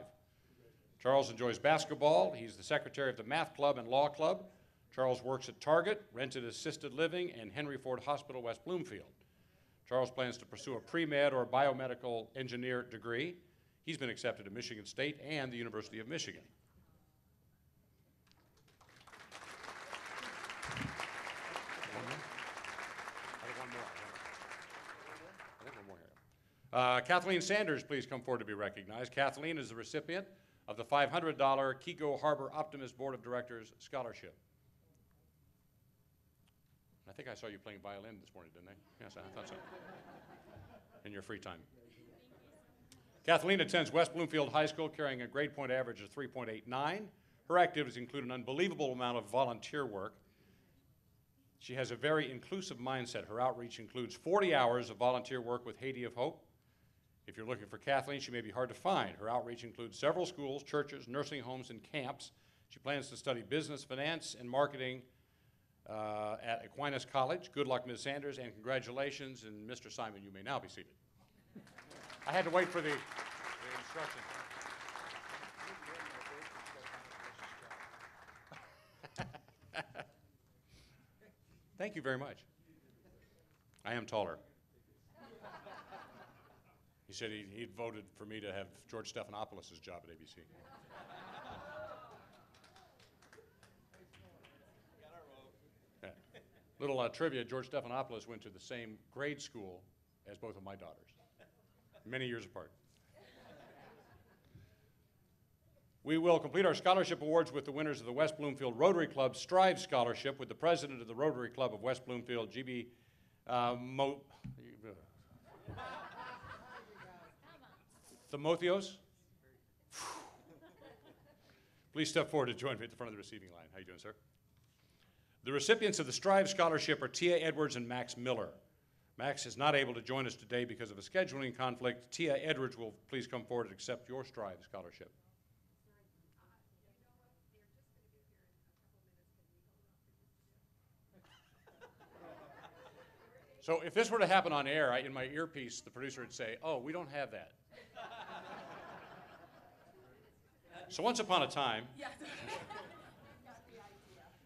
Charles enjoys basketball. He's the secretary of the Math Club and Law Club. Charles works at Target, Rented Assisted Living, and Henry Ford Hospital, West Bloomfield. Charles plans to pursue a pre-med or biomedical engineer degree. He's been accepted to Michigan State and the University of Michigan. Kathleen Sanders, please come forward to be recognized. Kathleen is the recipient of the $500 Kego Harbor Optimist Board of Directors Scholarship. I think I saw you playing violin this morning, didn't I? Yes, I thought so. In your free time. Kathleen attends West Bloomfield High School, carrying a grade point average of 3.89. Her activities include an unbelievable amount of volunteer work. She has a very inclusive mindset. Her outreach includes 40 hours of volunteer work with Haiti of Hope. If you're looking for Kathleen, she may be hard to find. Her outreach includes several schools, churches, nursing homes, and camps. She plans to study business, finance, and marketing at Aquinas College. Good luck, Ms. Sanders, and congratulations. And Mr. Simon, you may now be seated. I had to wait for the instructions. Thank you very much. I am taller. He said he'd voted for me to have George Stephanopoulos' job at ABC. Yeah. Little trivia, George Stephanopoulos went to the same grade school as both of my daughters, many years apart. We will complete our scholarship awards with the winners of the West Bloomfield Rotary Club Strive Scholarship with the president of the Rotary Club of West Bloomfield, G.B. Timotheos. Please step forward to join me at the front of the receiving line. How you doing, sir? The recipients of the Strive Scholarship are Tia Edwards and Max Miller. Max is not able to join us today because of a scheduling conflict. Tia Edwards will please come forward and accept your Strive Scholarship. So if this were to happen on air, in my earpiece, the producer would say, "Oh, we don't have that." So once upon a time,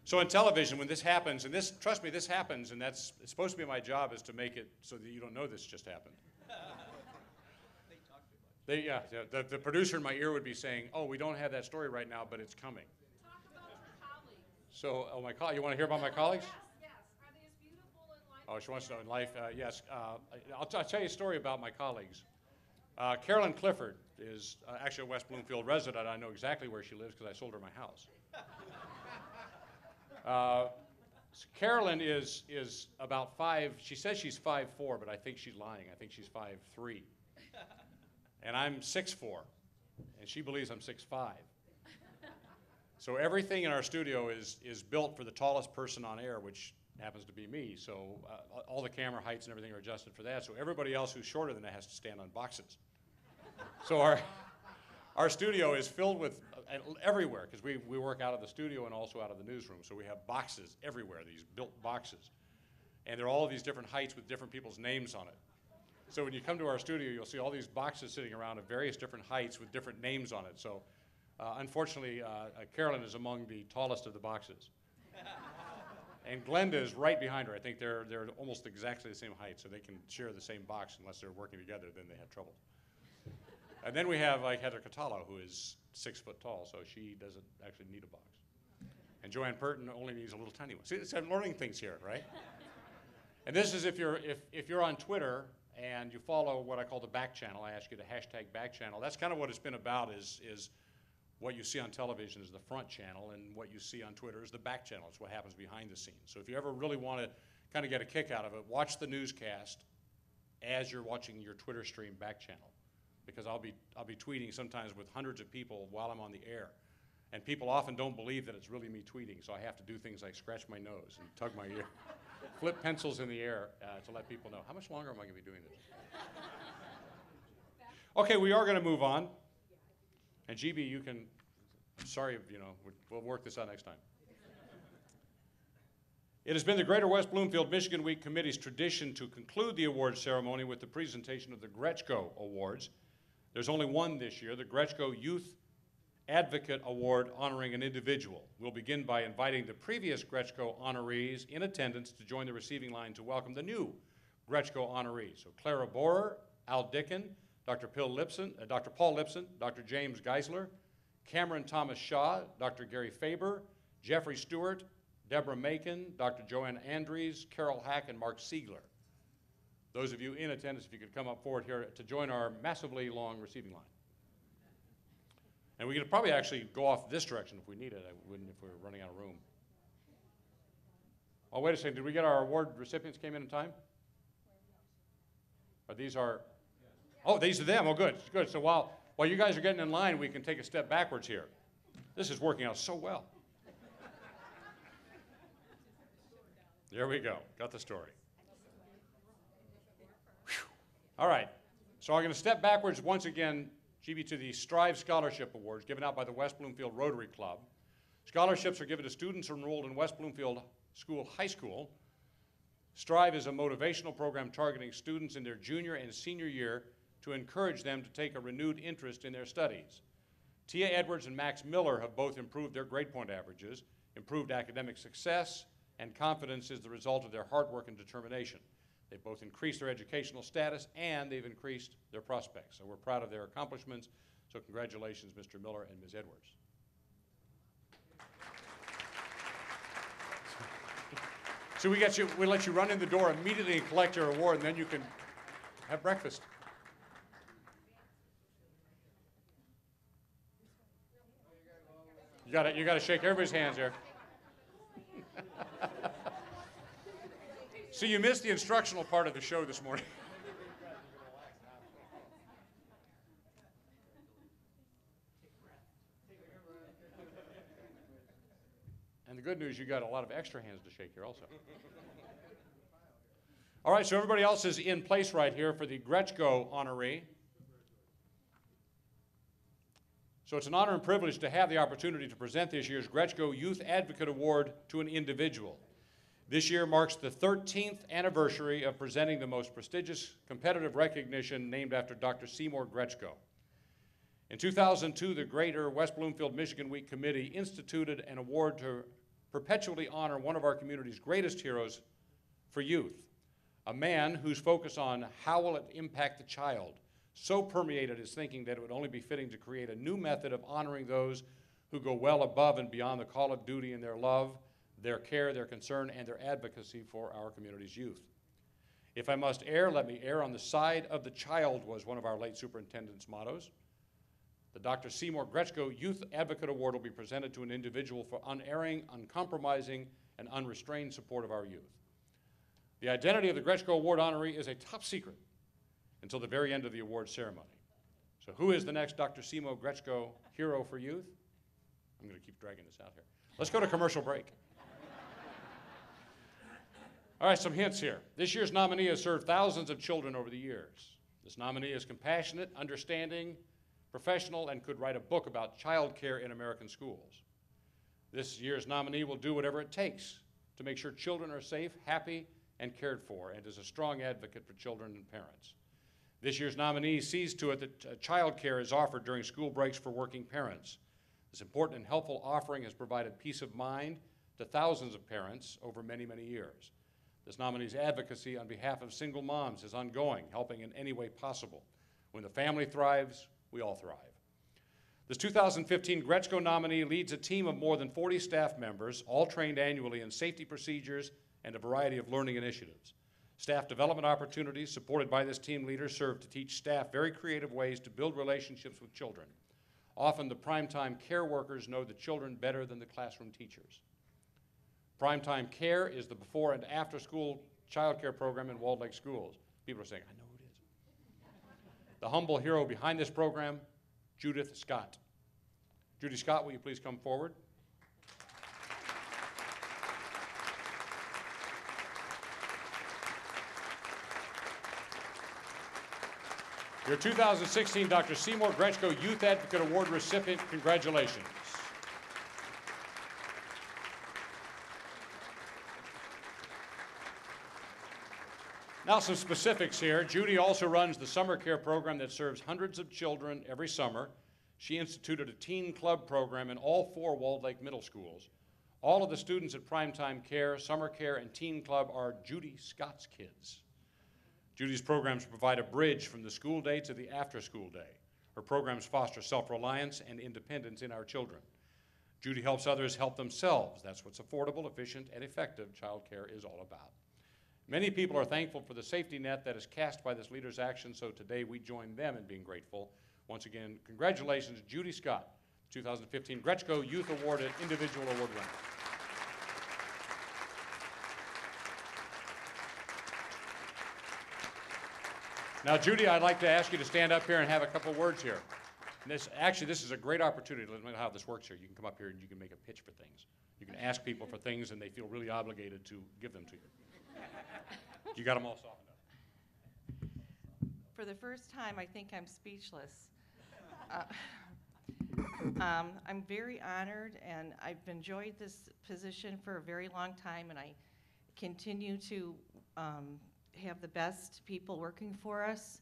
so in television, when this happens, and this, trust me, this happens, and it's supposed to be my job is to make it so that you don't know this just happened. The producer in my ear would be saying, "Oh, we don't have that story right now, but it's coming." Talk about your colleagues. So, oh, my colleagues, you want to hear about my colleagues? Yes. Are they as beautiful in life? Oh, she wants to know in life. Yes. I'll tell you a story about my colleagues. Carolyn Clifford is actually a West Bloomfield resident. I know exactly where she lives because I sold her my house. So Carolyn is about 5, she says she's 5'4", but I think she's lying. I think she's 5'3". And I'm 6'4", and she believes I'm 6'5". So everything in our studio is built for the tallest person on air, which happens to be me. So all the camera heights and everything are adjusted for that. So everybody else who's shorter than that has to stand on boxes. So our studio is filled with everywhere, because we work out of the studio and also out of the newsroom. So we have boxes everywhere, these built boxes. And they're all of these different heights with different people's names on it. So when you come to our studio, you'll see all these boxes sitting around of various different heights with different names on it. So unfortunately, Carolyn is among the tallest of the boxes. And Glenda is right behind her. I think they're almost exactly the same height, so they can share the same box unless they're working together, then they have trouble. And then we have like Heather Catallo, who is 6 foot tall, so she doesn't actually need a box. And Joanne Purton only needs a little tiny one. See, I'm learning things here, right? And this is if you're on Twitter and you follow what I call the back channel. I ask you to hashtag back channel. That's kind of what it's been about, is what you see on television is the front channel, and what you see on Twitter is the back channel. It's what happens behind the scenes. So if you ever really want to kind of get a kick out of it, watch the newscast as you're watching your Twitter stream back channel, because I'll be tweeting sometimes with hundreds of people while I'm on the air. And people often don't believe that it's really me tweeting, so I have to do things like scratch my nose and tug my ear, flip pencils in the air to let people know. How much longer am I going to be doing this? Okay, we are going to move on. And GB, you can, I'm sorry, we'll work this out next time. It has been the Greater West Bloomfield Michigan Week Committee's tradition to conclude the awards ceremony with the presentation of the Gretschko Awards. There's only one this year, the Gretschko Youth Advocate Award, honoring an individual. We'll begin by inviting the previous Gretschko honorees in attendance to join the receiving line to welcome the new Gretschko honorees. So Clara Borer, Al Dickin, Dr. Paul Lipson, Dr. James Geisler, Cameron Thomas Shaw, Dr. Gary Faber, Jeffrey Stewart, Deborah Macon, Dr. Joanne Andrews, Carol Hack, and Mark Siegler. Those of you in attendance, if you could come up forward here to join our massively long receiving line. And we could probably actually go off this direction if we needed. I wouldn't if we were running out of room. Oh, wait a second. Did we get our award recipients came in time? Or these are... Oh, these are them. Oh, good. Good. So while you guys are getting in line, we can take a step backwards here. This is working out so well. There we go. Got the story. Whew. All right. So I'm going to step backwards once again, GB, to the Strive Scholarship Awards given out by the West Bloomfield Rotary Club. Scholarships are given to students enrolled in West Bloomfield High School. Strive is a motivational program targeting students in their junior and senior year to encourage them to take a renewed interest in their studies. Tia Edwards and Max Miller have both improved their grade point averages. Improved academic success and confidence is the result of their hard work and determination. They've both increased their educational status and they've increased their prospects. So we're proud of their accomplishments. So congratulations, Mr. Miller and Ms. Edwards. So we let you run in the door immediately and collect your award, and then you can have breakfast. You got to shake everybody's hands there. So you missed the instructional part of the show this morning. And the good news, you got a lot of extra hands to shake here also. All right, so everybody else is in place right here for the Gretschko honoree. So it's an honor and privilege to have the opportunity to present this year's Gretschko Youth Advocate Award to an individual. This year marks the 13th anniversary of presenting the most prestigious competitive recognition named after Dr. Seymour Gretschko. In 2002, the Greater West Bloomfield Michigan Week Committee instituted an award to perpetually honor one of our community's greatest heroes for youth, a man whose focus on how will it impact the child so permeated his thinking that it would only be fitting to create a new method of honoring those who go well above and beyond the call of duty in their love, their care, their concern, and their advocacy for our community's youth. If I must err, let me err on the side of the child was one of our late superintendent's mottos. The Dr. Seymour Gretschko Youth Advocate Award will be presented to an individual for unerring, uncompromising, and unrestrained support of our youth. The identity of the Gretschko Award honoree is a top secret until the very end of the award ceremony. So who is the next Dr. Seymour Gretschko Hero for Youth? I'm going to keep dragging this out here. Let's go to commercial break. All right, some hints here. This year's nominee has served thousands of children over the years. This nominee is compassionate, understanding, professional, and could write a book about child care in American schools. This year's nominee will do whatever it takes to make sure children are safe, happy, and cared for, and is a strong advocate for children and parents. This year's nominee sees to it that child care is offered during school breaks for working parents. This important and helpful offering has provided peace of mind to thousands of parents over many, many years. This nominee's advocacy on behalf of single moms is ongoing, helping in any way possible. When the family thrives, we all thrive. This 2015 Gretschko nominee leads a team of more than 40 staff members, all trained annually in safety procedures and a variety of learning initiatives. Staff development opportunities supported by this team leader serve to teach staff very creative ways to build relationships with children. Often the primetime care workers know the children better than the classroom teachers. Primetime Care is the before and after school child care program in Walled Lake schools. People are saying, I know who it is. The humble hero behind this program, Judith Scott. Judy Scott, will you please come forward? Your 2016 Dr. Seymour Gretschko Youth Advocate Award recipient, congratulations. Now some specifics here. Judy also runs the summer care program that serves hundreds of children every summer. She instituted a teen club program in all 4 Walled Lake middle schools. All of the students at Primetime Care, Summer Care, and Teen Club are Judy Scott's kids. Judy's programs provide a bridge from the school day to the after-school day. Her programs foster self-reliance and independence in our children. Judy helps others help themselves. That's what affordable, efficient, and effective child care is all about. Many people are thankful for the safety net that is cast by this leader's action, so today we join them in being grateful. Once again, congratulations, Judy Scott, 2015 Gretschko Youth Award and Individual Award winner. Now, Judy, I'd like to ask you to stand up here and have a couple words here. And this is a great opportunity. Let me know how this works here. You can come up here and you can make a pitch for things. You can ask people for things and they feel really obligated to give them to you. You got them all softened up. For the first time, I think I'm speechless. I'm very honored, and I've enjoyed this position for a very long time, and I continue to have the best people working for us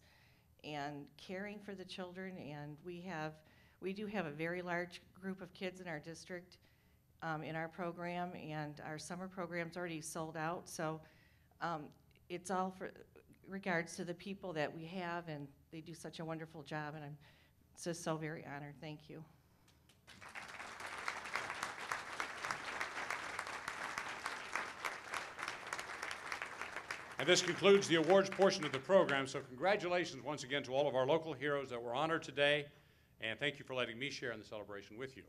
and caring for the children, and we do have a very large group of kids in our district in our program, and our summer program's already sold out, so it's all for regards to the people that we have, and they do such a wonderful job, and I'm just so very honored. Thank you. And this concludes the awards portion of the program, so congratulations once again to all of our local heroes that were honored today, and thank you for letting me share in the celebration with you.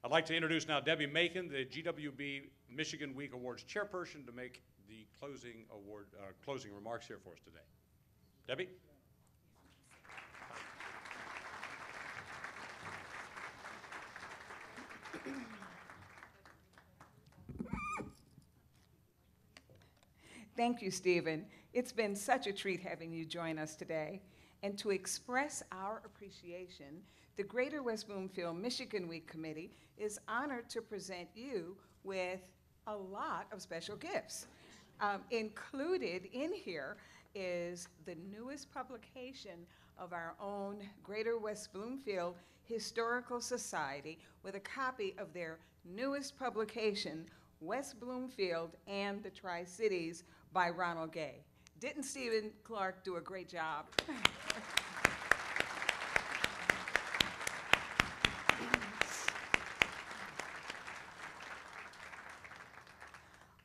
I'd like to introduce now Debbie Macon, the GWB Michigan Week Awards chairperson, to make the closing remarks here for us today. Debbie? Thank you, Stephen. It's been such a treat having you join us today. And to express our appreciation, the Greater West Bloomfield Michigan Week Committee is honored to present you with a lot of special gifts. Included in here is the newest publication of our own Greater West Bloomfield Historical Society with a copy of their newest publication, West Bloomfield and the Tri-Cities by Ronald Gay. Didn't Stephen Clark do a great job?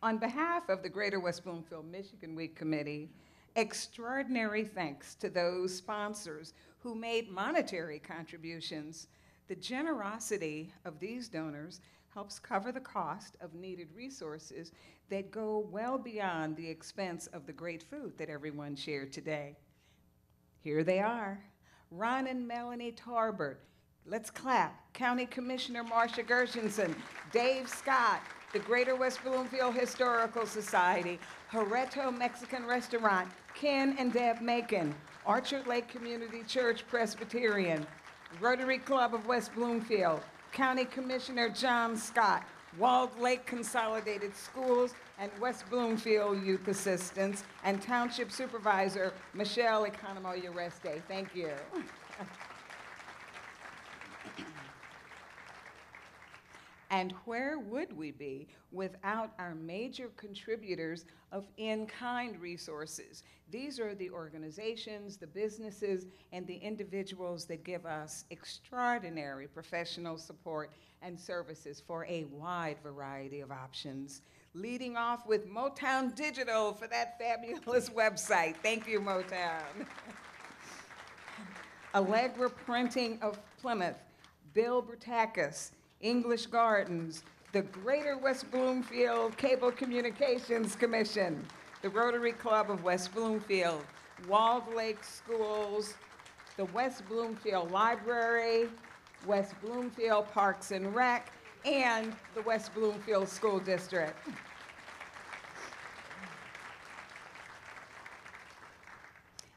On behalf of the Greater West Bloomfield Michigan Week Committee Extraordinary thanks to those sponsors who made monetary contributions. The generosity of these donors helps cover the cost of needed resources that go well beyond the expense of the great food that everyone shared today. Here they are, Ron and Melanie Tarbert. Let's clap. County Commissioner Marcia Gershenson, Dave Scott, the Greater West Bloomfield Historical Society, Jareto Mexican Restaurant, Ken and Deb Macon, Orchard Lake Community Church Presbyterian, Rotary Club of West Bloomfield, County Commissioner John Scott, Walled Lake Consolidated Schools, and West Bloomfield Youth Assistance, and Township Supervisor Michelle Economo-Ureste. Thank you. And where would we be without our major contributors of in-kind resources? These are the organizations, the businesses, and the individuals that give us extraordinary professional support and services for a wide variety of options. Leading off with Motown Digital for that fabulous website. Thank you, Motown. Allegra Printing of Plymouth, Bill Bertakis, English Gardens, the Greater West Bloomfield Cable Communications Commission, the Rotary Club of West Bloomfield, Walled Lake Schools, the West Bloomfield Library, West Bloomfield Parks and Rec, and the West Bloomfield School District.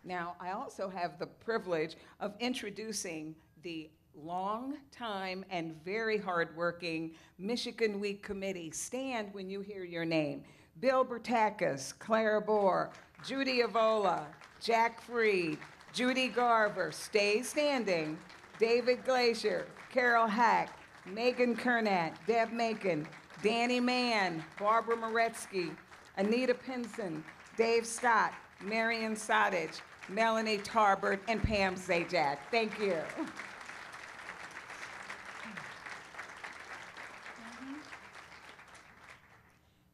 Now, I also have the privilege of introducing the long-time and very hardworking Michigan Week Committee. Stand when you hear your name. Bill Bertakis, Claire Bohr, Judy Avola, Jack Freed, Judy Garver, stay standing, David Glacier, Carol Hack, Megan Kernat, Deb Macon, Danny Mann, Barbara Moretsky, Anita Pinson, Dave Scott, Marion Sodich, Melanie Tarbert, and Pam Zajac. Thank you.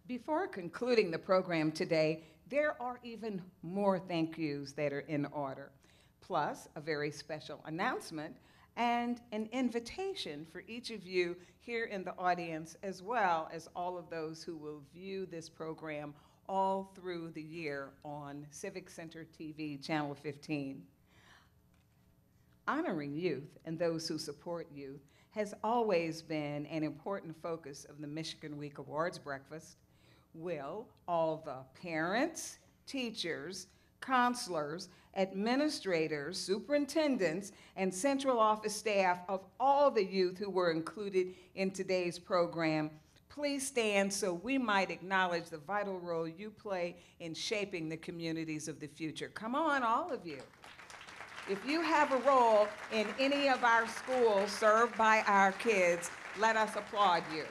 Before concluding the program today, there are even more thank yous that are in order, plus a very special announcement and an invitation for each of you here in the audience, as well as all of those who will view this program all through the year on Civic Center TV, Channel 15. Honoring youth and those who support youth has always been an important focus of the Michigan Week Awards Breakfast. Will all the parents, teachers, counselors, administrators, superintendents, and central office staff of all the youth who were included in today's program please stand so we might acknowledge the vital role you play in shaping the communities of the future. Come on, all of you. If you have a role in any of our schools served by our kids, let us applaud you.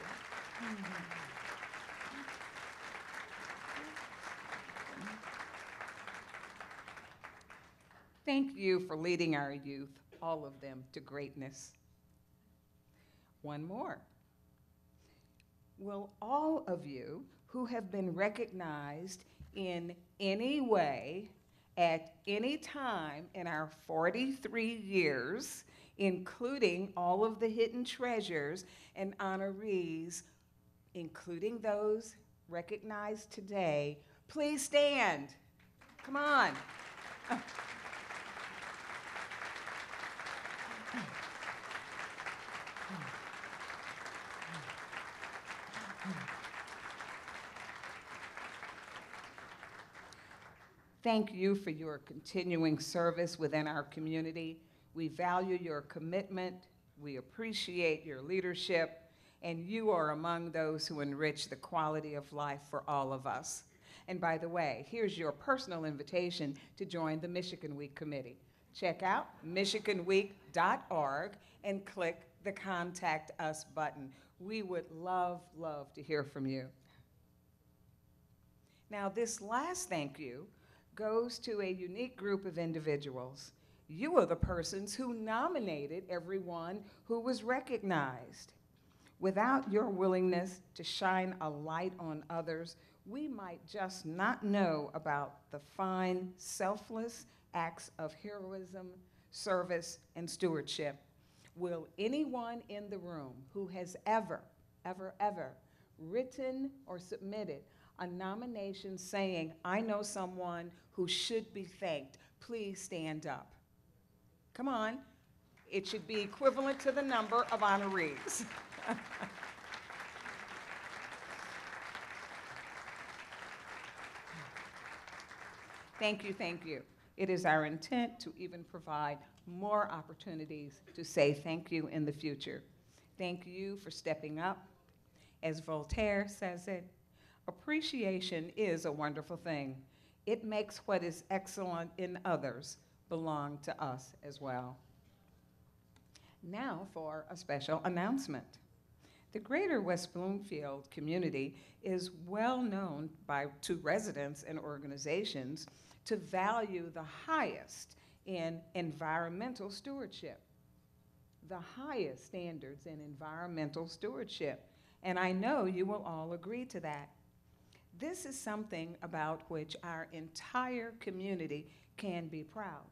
Thank you for leading our youth, all of them, to greatness. One more. Will all of you who have been recognized in any way at any time in our 43 years, including all of the hidden treasures and honorees, including those recognized today, please stand. Come on. Thank you for your continuing service within our community. We value your commitment, we appreciate your leadership, and you are among those who enrich the quality of life for all of us. And by the way, here's your personal invitation to join the Michigan Week Committee. Check out michiganweek.org and click the Contact Us button. We would love to hear from you. Now, this last thank you goes to a unique group of individuals. You are the persons who nominated everyone who was recognized. Without your willingness to shine a light on others, we might just not know about the fine, selfless acts of heroism, service, and stewardship. Will anyone in the room who has ever written or submitted a nomination saying, "I know someone who should be thanked," please stand up. Come on. It should be equivalent to the number of honorees. Thank you, thank you. It is our intent to even provide more opportunities to say thank you in the future. Thank you for stepping up. As Voltaire says it, appreciation is a wonderful thing. It makes what is excellent in others belong to us as well. Now for a special announcement. The Greater West Bloomfield community is well known to residents and organizations to value the highest in environmental stewardship. The highest standards in environmental stewardship. And I know you will all agree to that. This is something about which our entire community can be proud.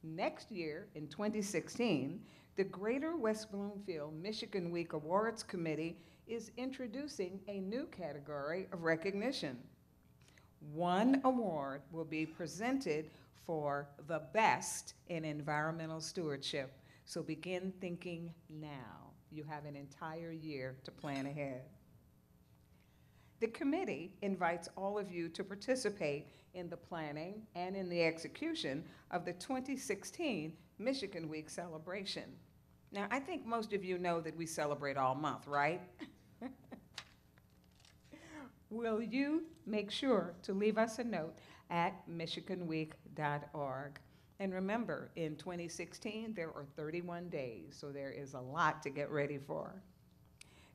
Next year, in 2016, the Greater West Bloomfield Michigan Week Awards Committee is introducing a new category of recognition. One award will be presented for the best in environmental stewardship. So begin thinking now. You have an entire year to plan ahead. The committee invites all of you to participate in the planning and in the execution of the 2016 Michigan Week celebration. Now, I think most of you know that we celebrate all month, right? Will you make sure to leave us a note at michiganweek.org? And remember, in 2016, there are 31 days, so there is a lot to get ready for.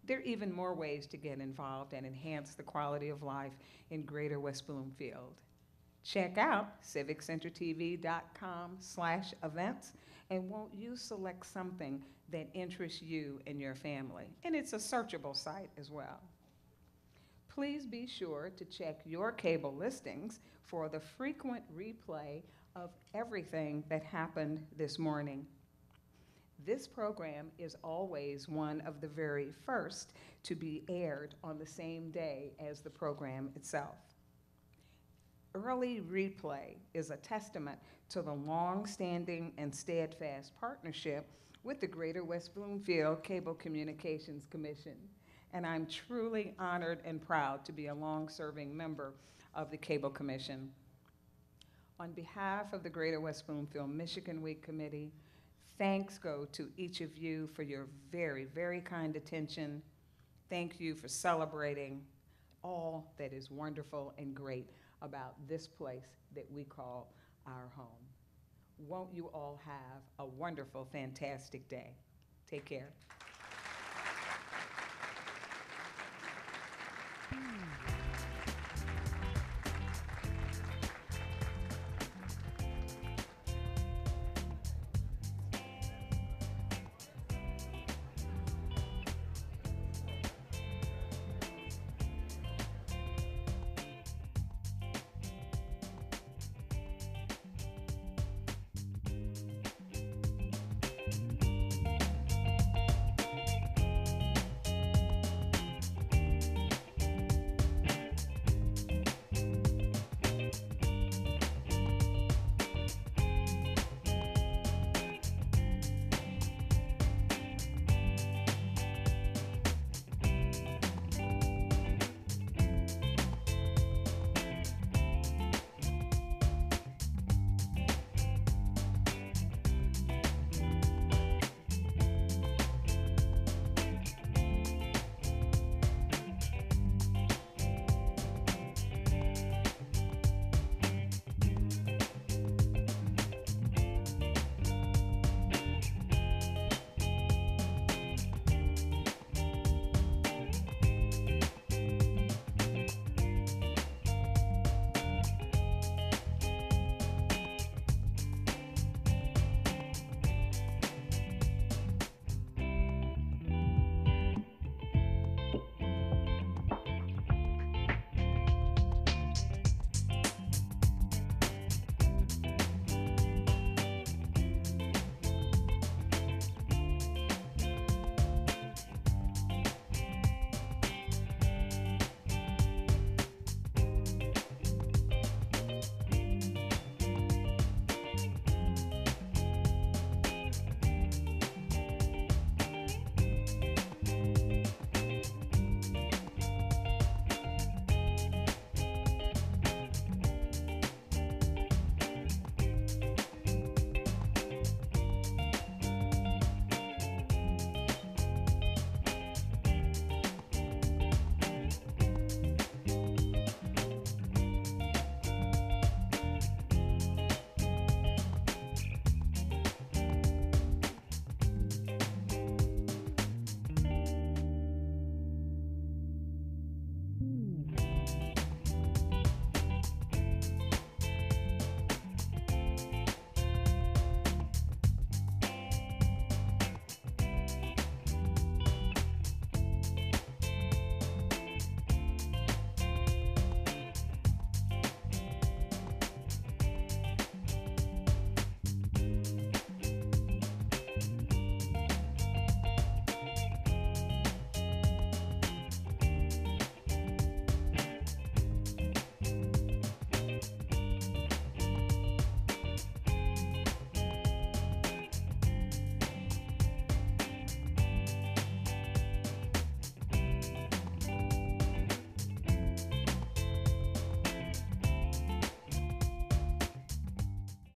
There are even more ways to get involved and enhance the quality of life in Greater West Bloomfield. Check out civiccentertv.com/events, and won't you select something that interests you and your family? And it's a searchable site as well. Please be sure to check your cable listings for the frequent replay of everything that happened this morning. This program is always one of the very first to be aired on the same day as the program itself. Early replay is a testament to the long-standing and steadfast partnership with the Greater West Bloomfield Cable Communications Commission. And I'm truly honored and proud to be a long-serving member of the Cable Commission. On behalf of the Greater West Bloomfield Michigan Week Committee, thanks go to each of you for your very, very kind attention. Thank you for celebrating all that is wonderful and great about this place that we call our home. Won't you all have a wonderful, fantastic day? Take care.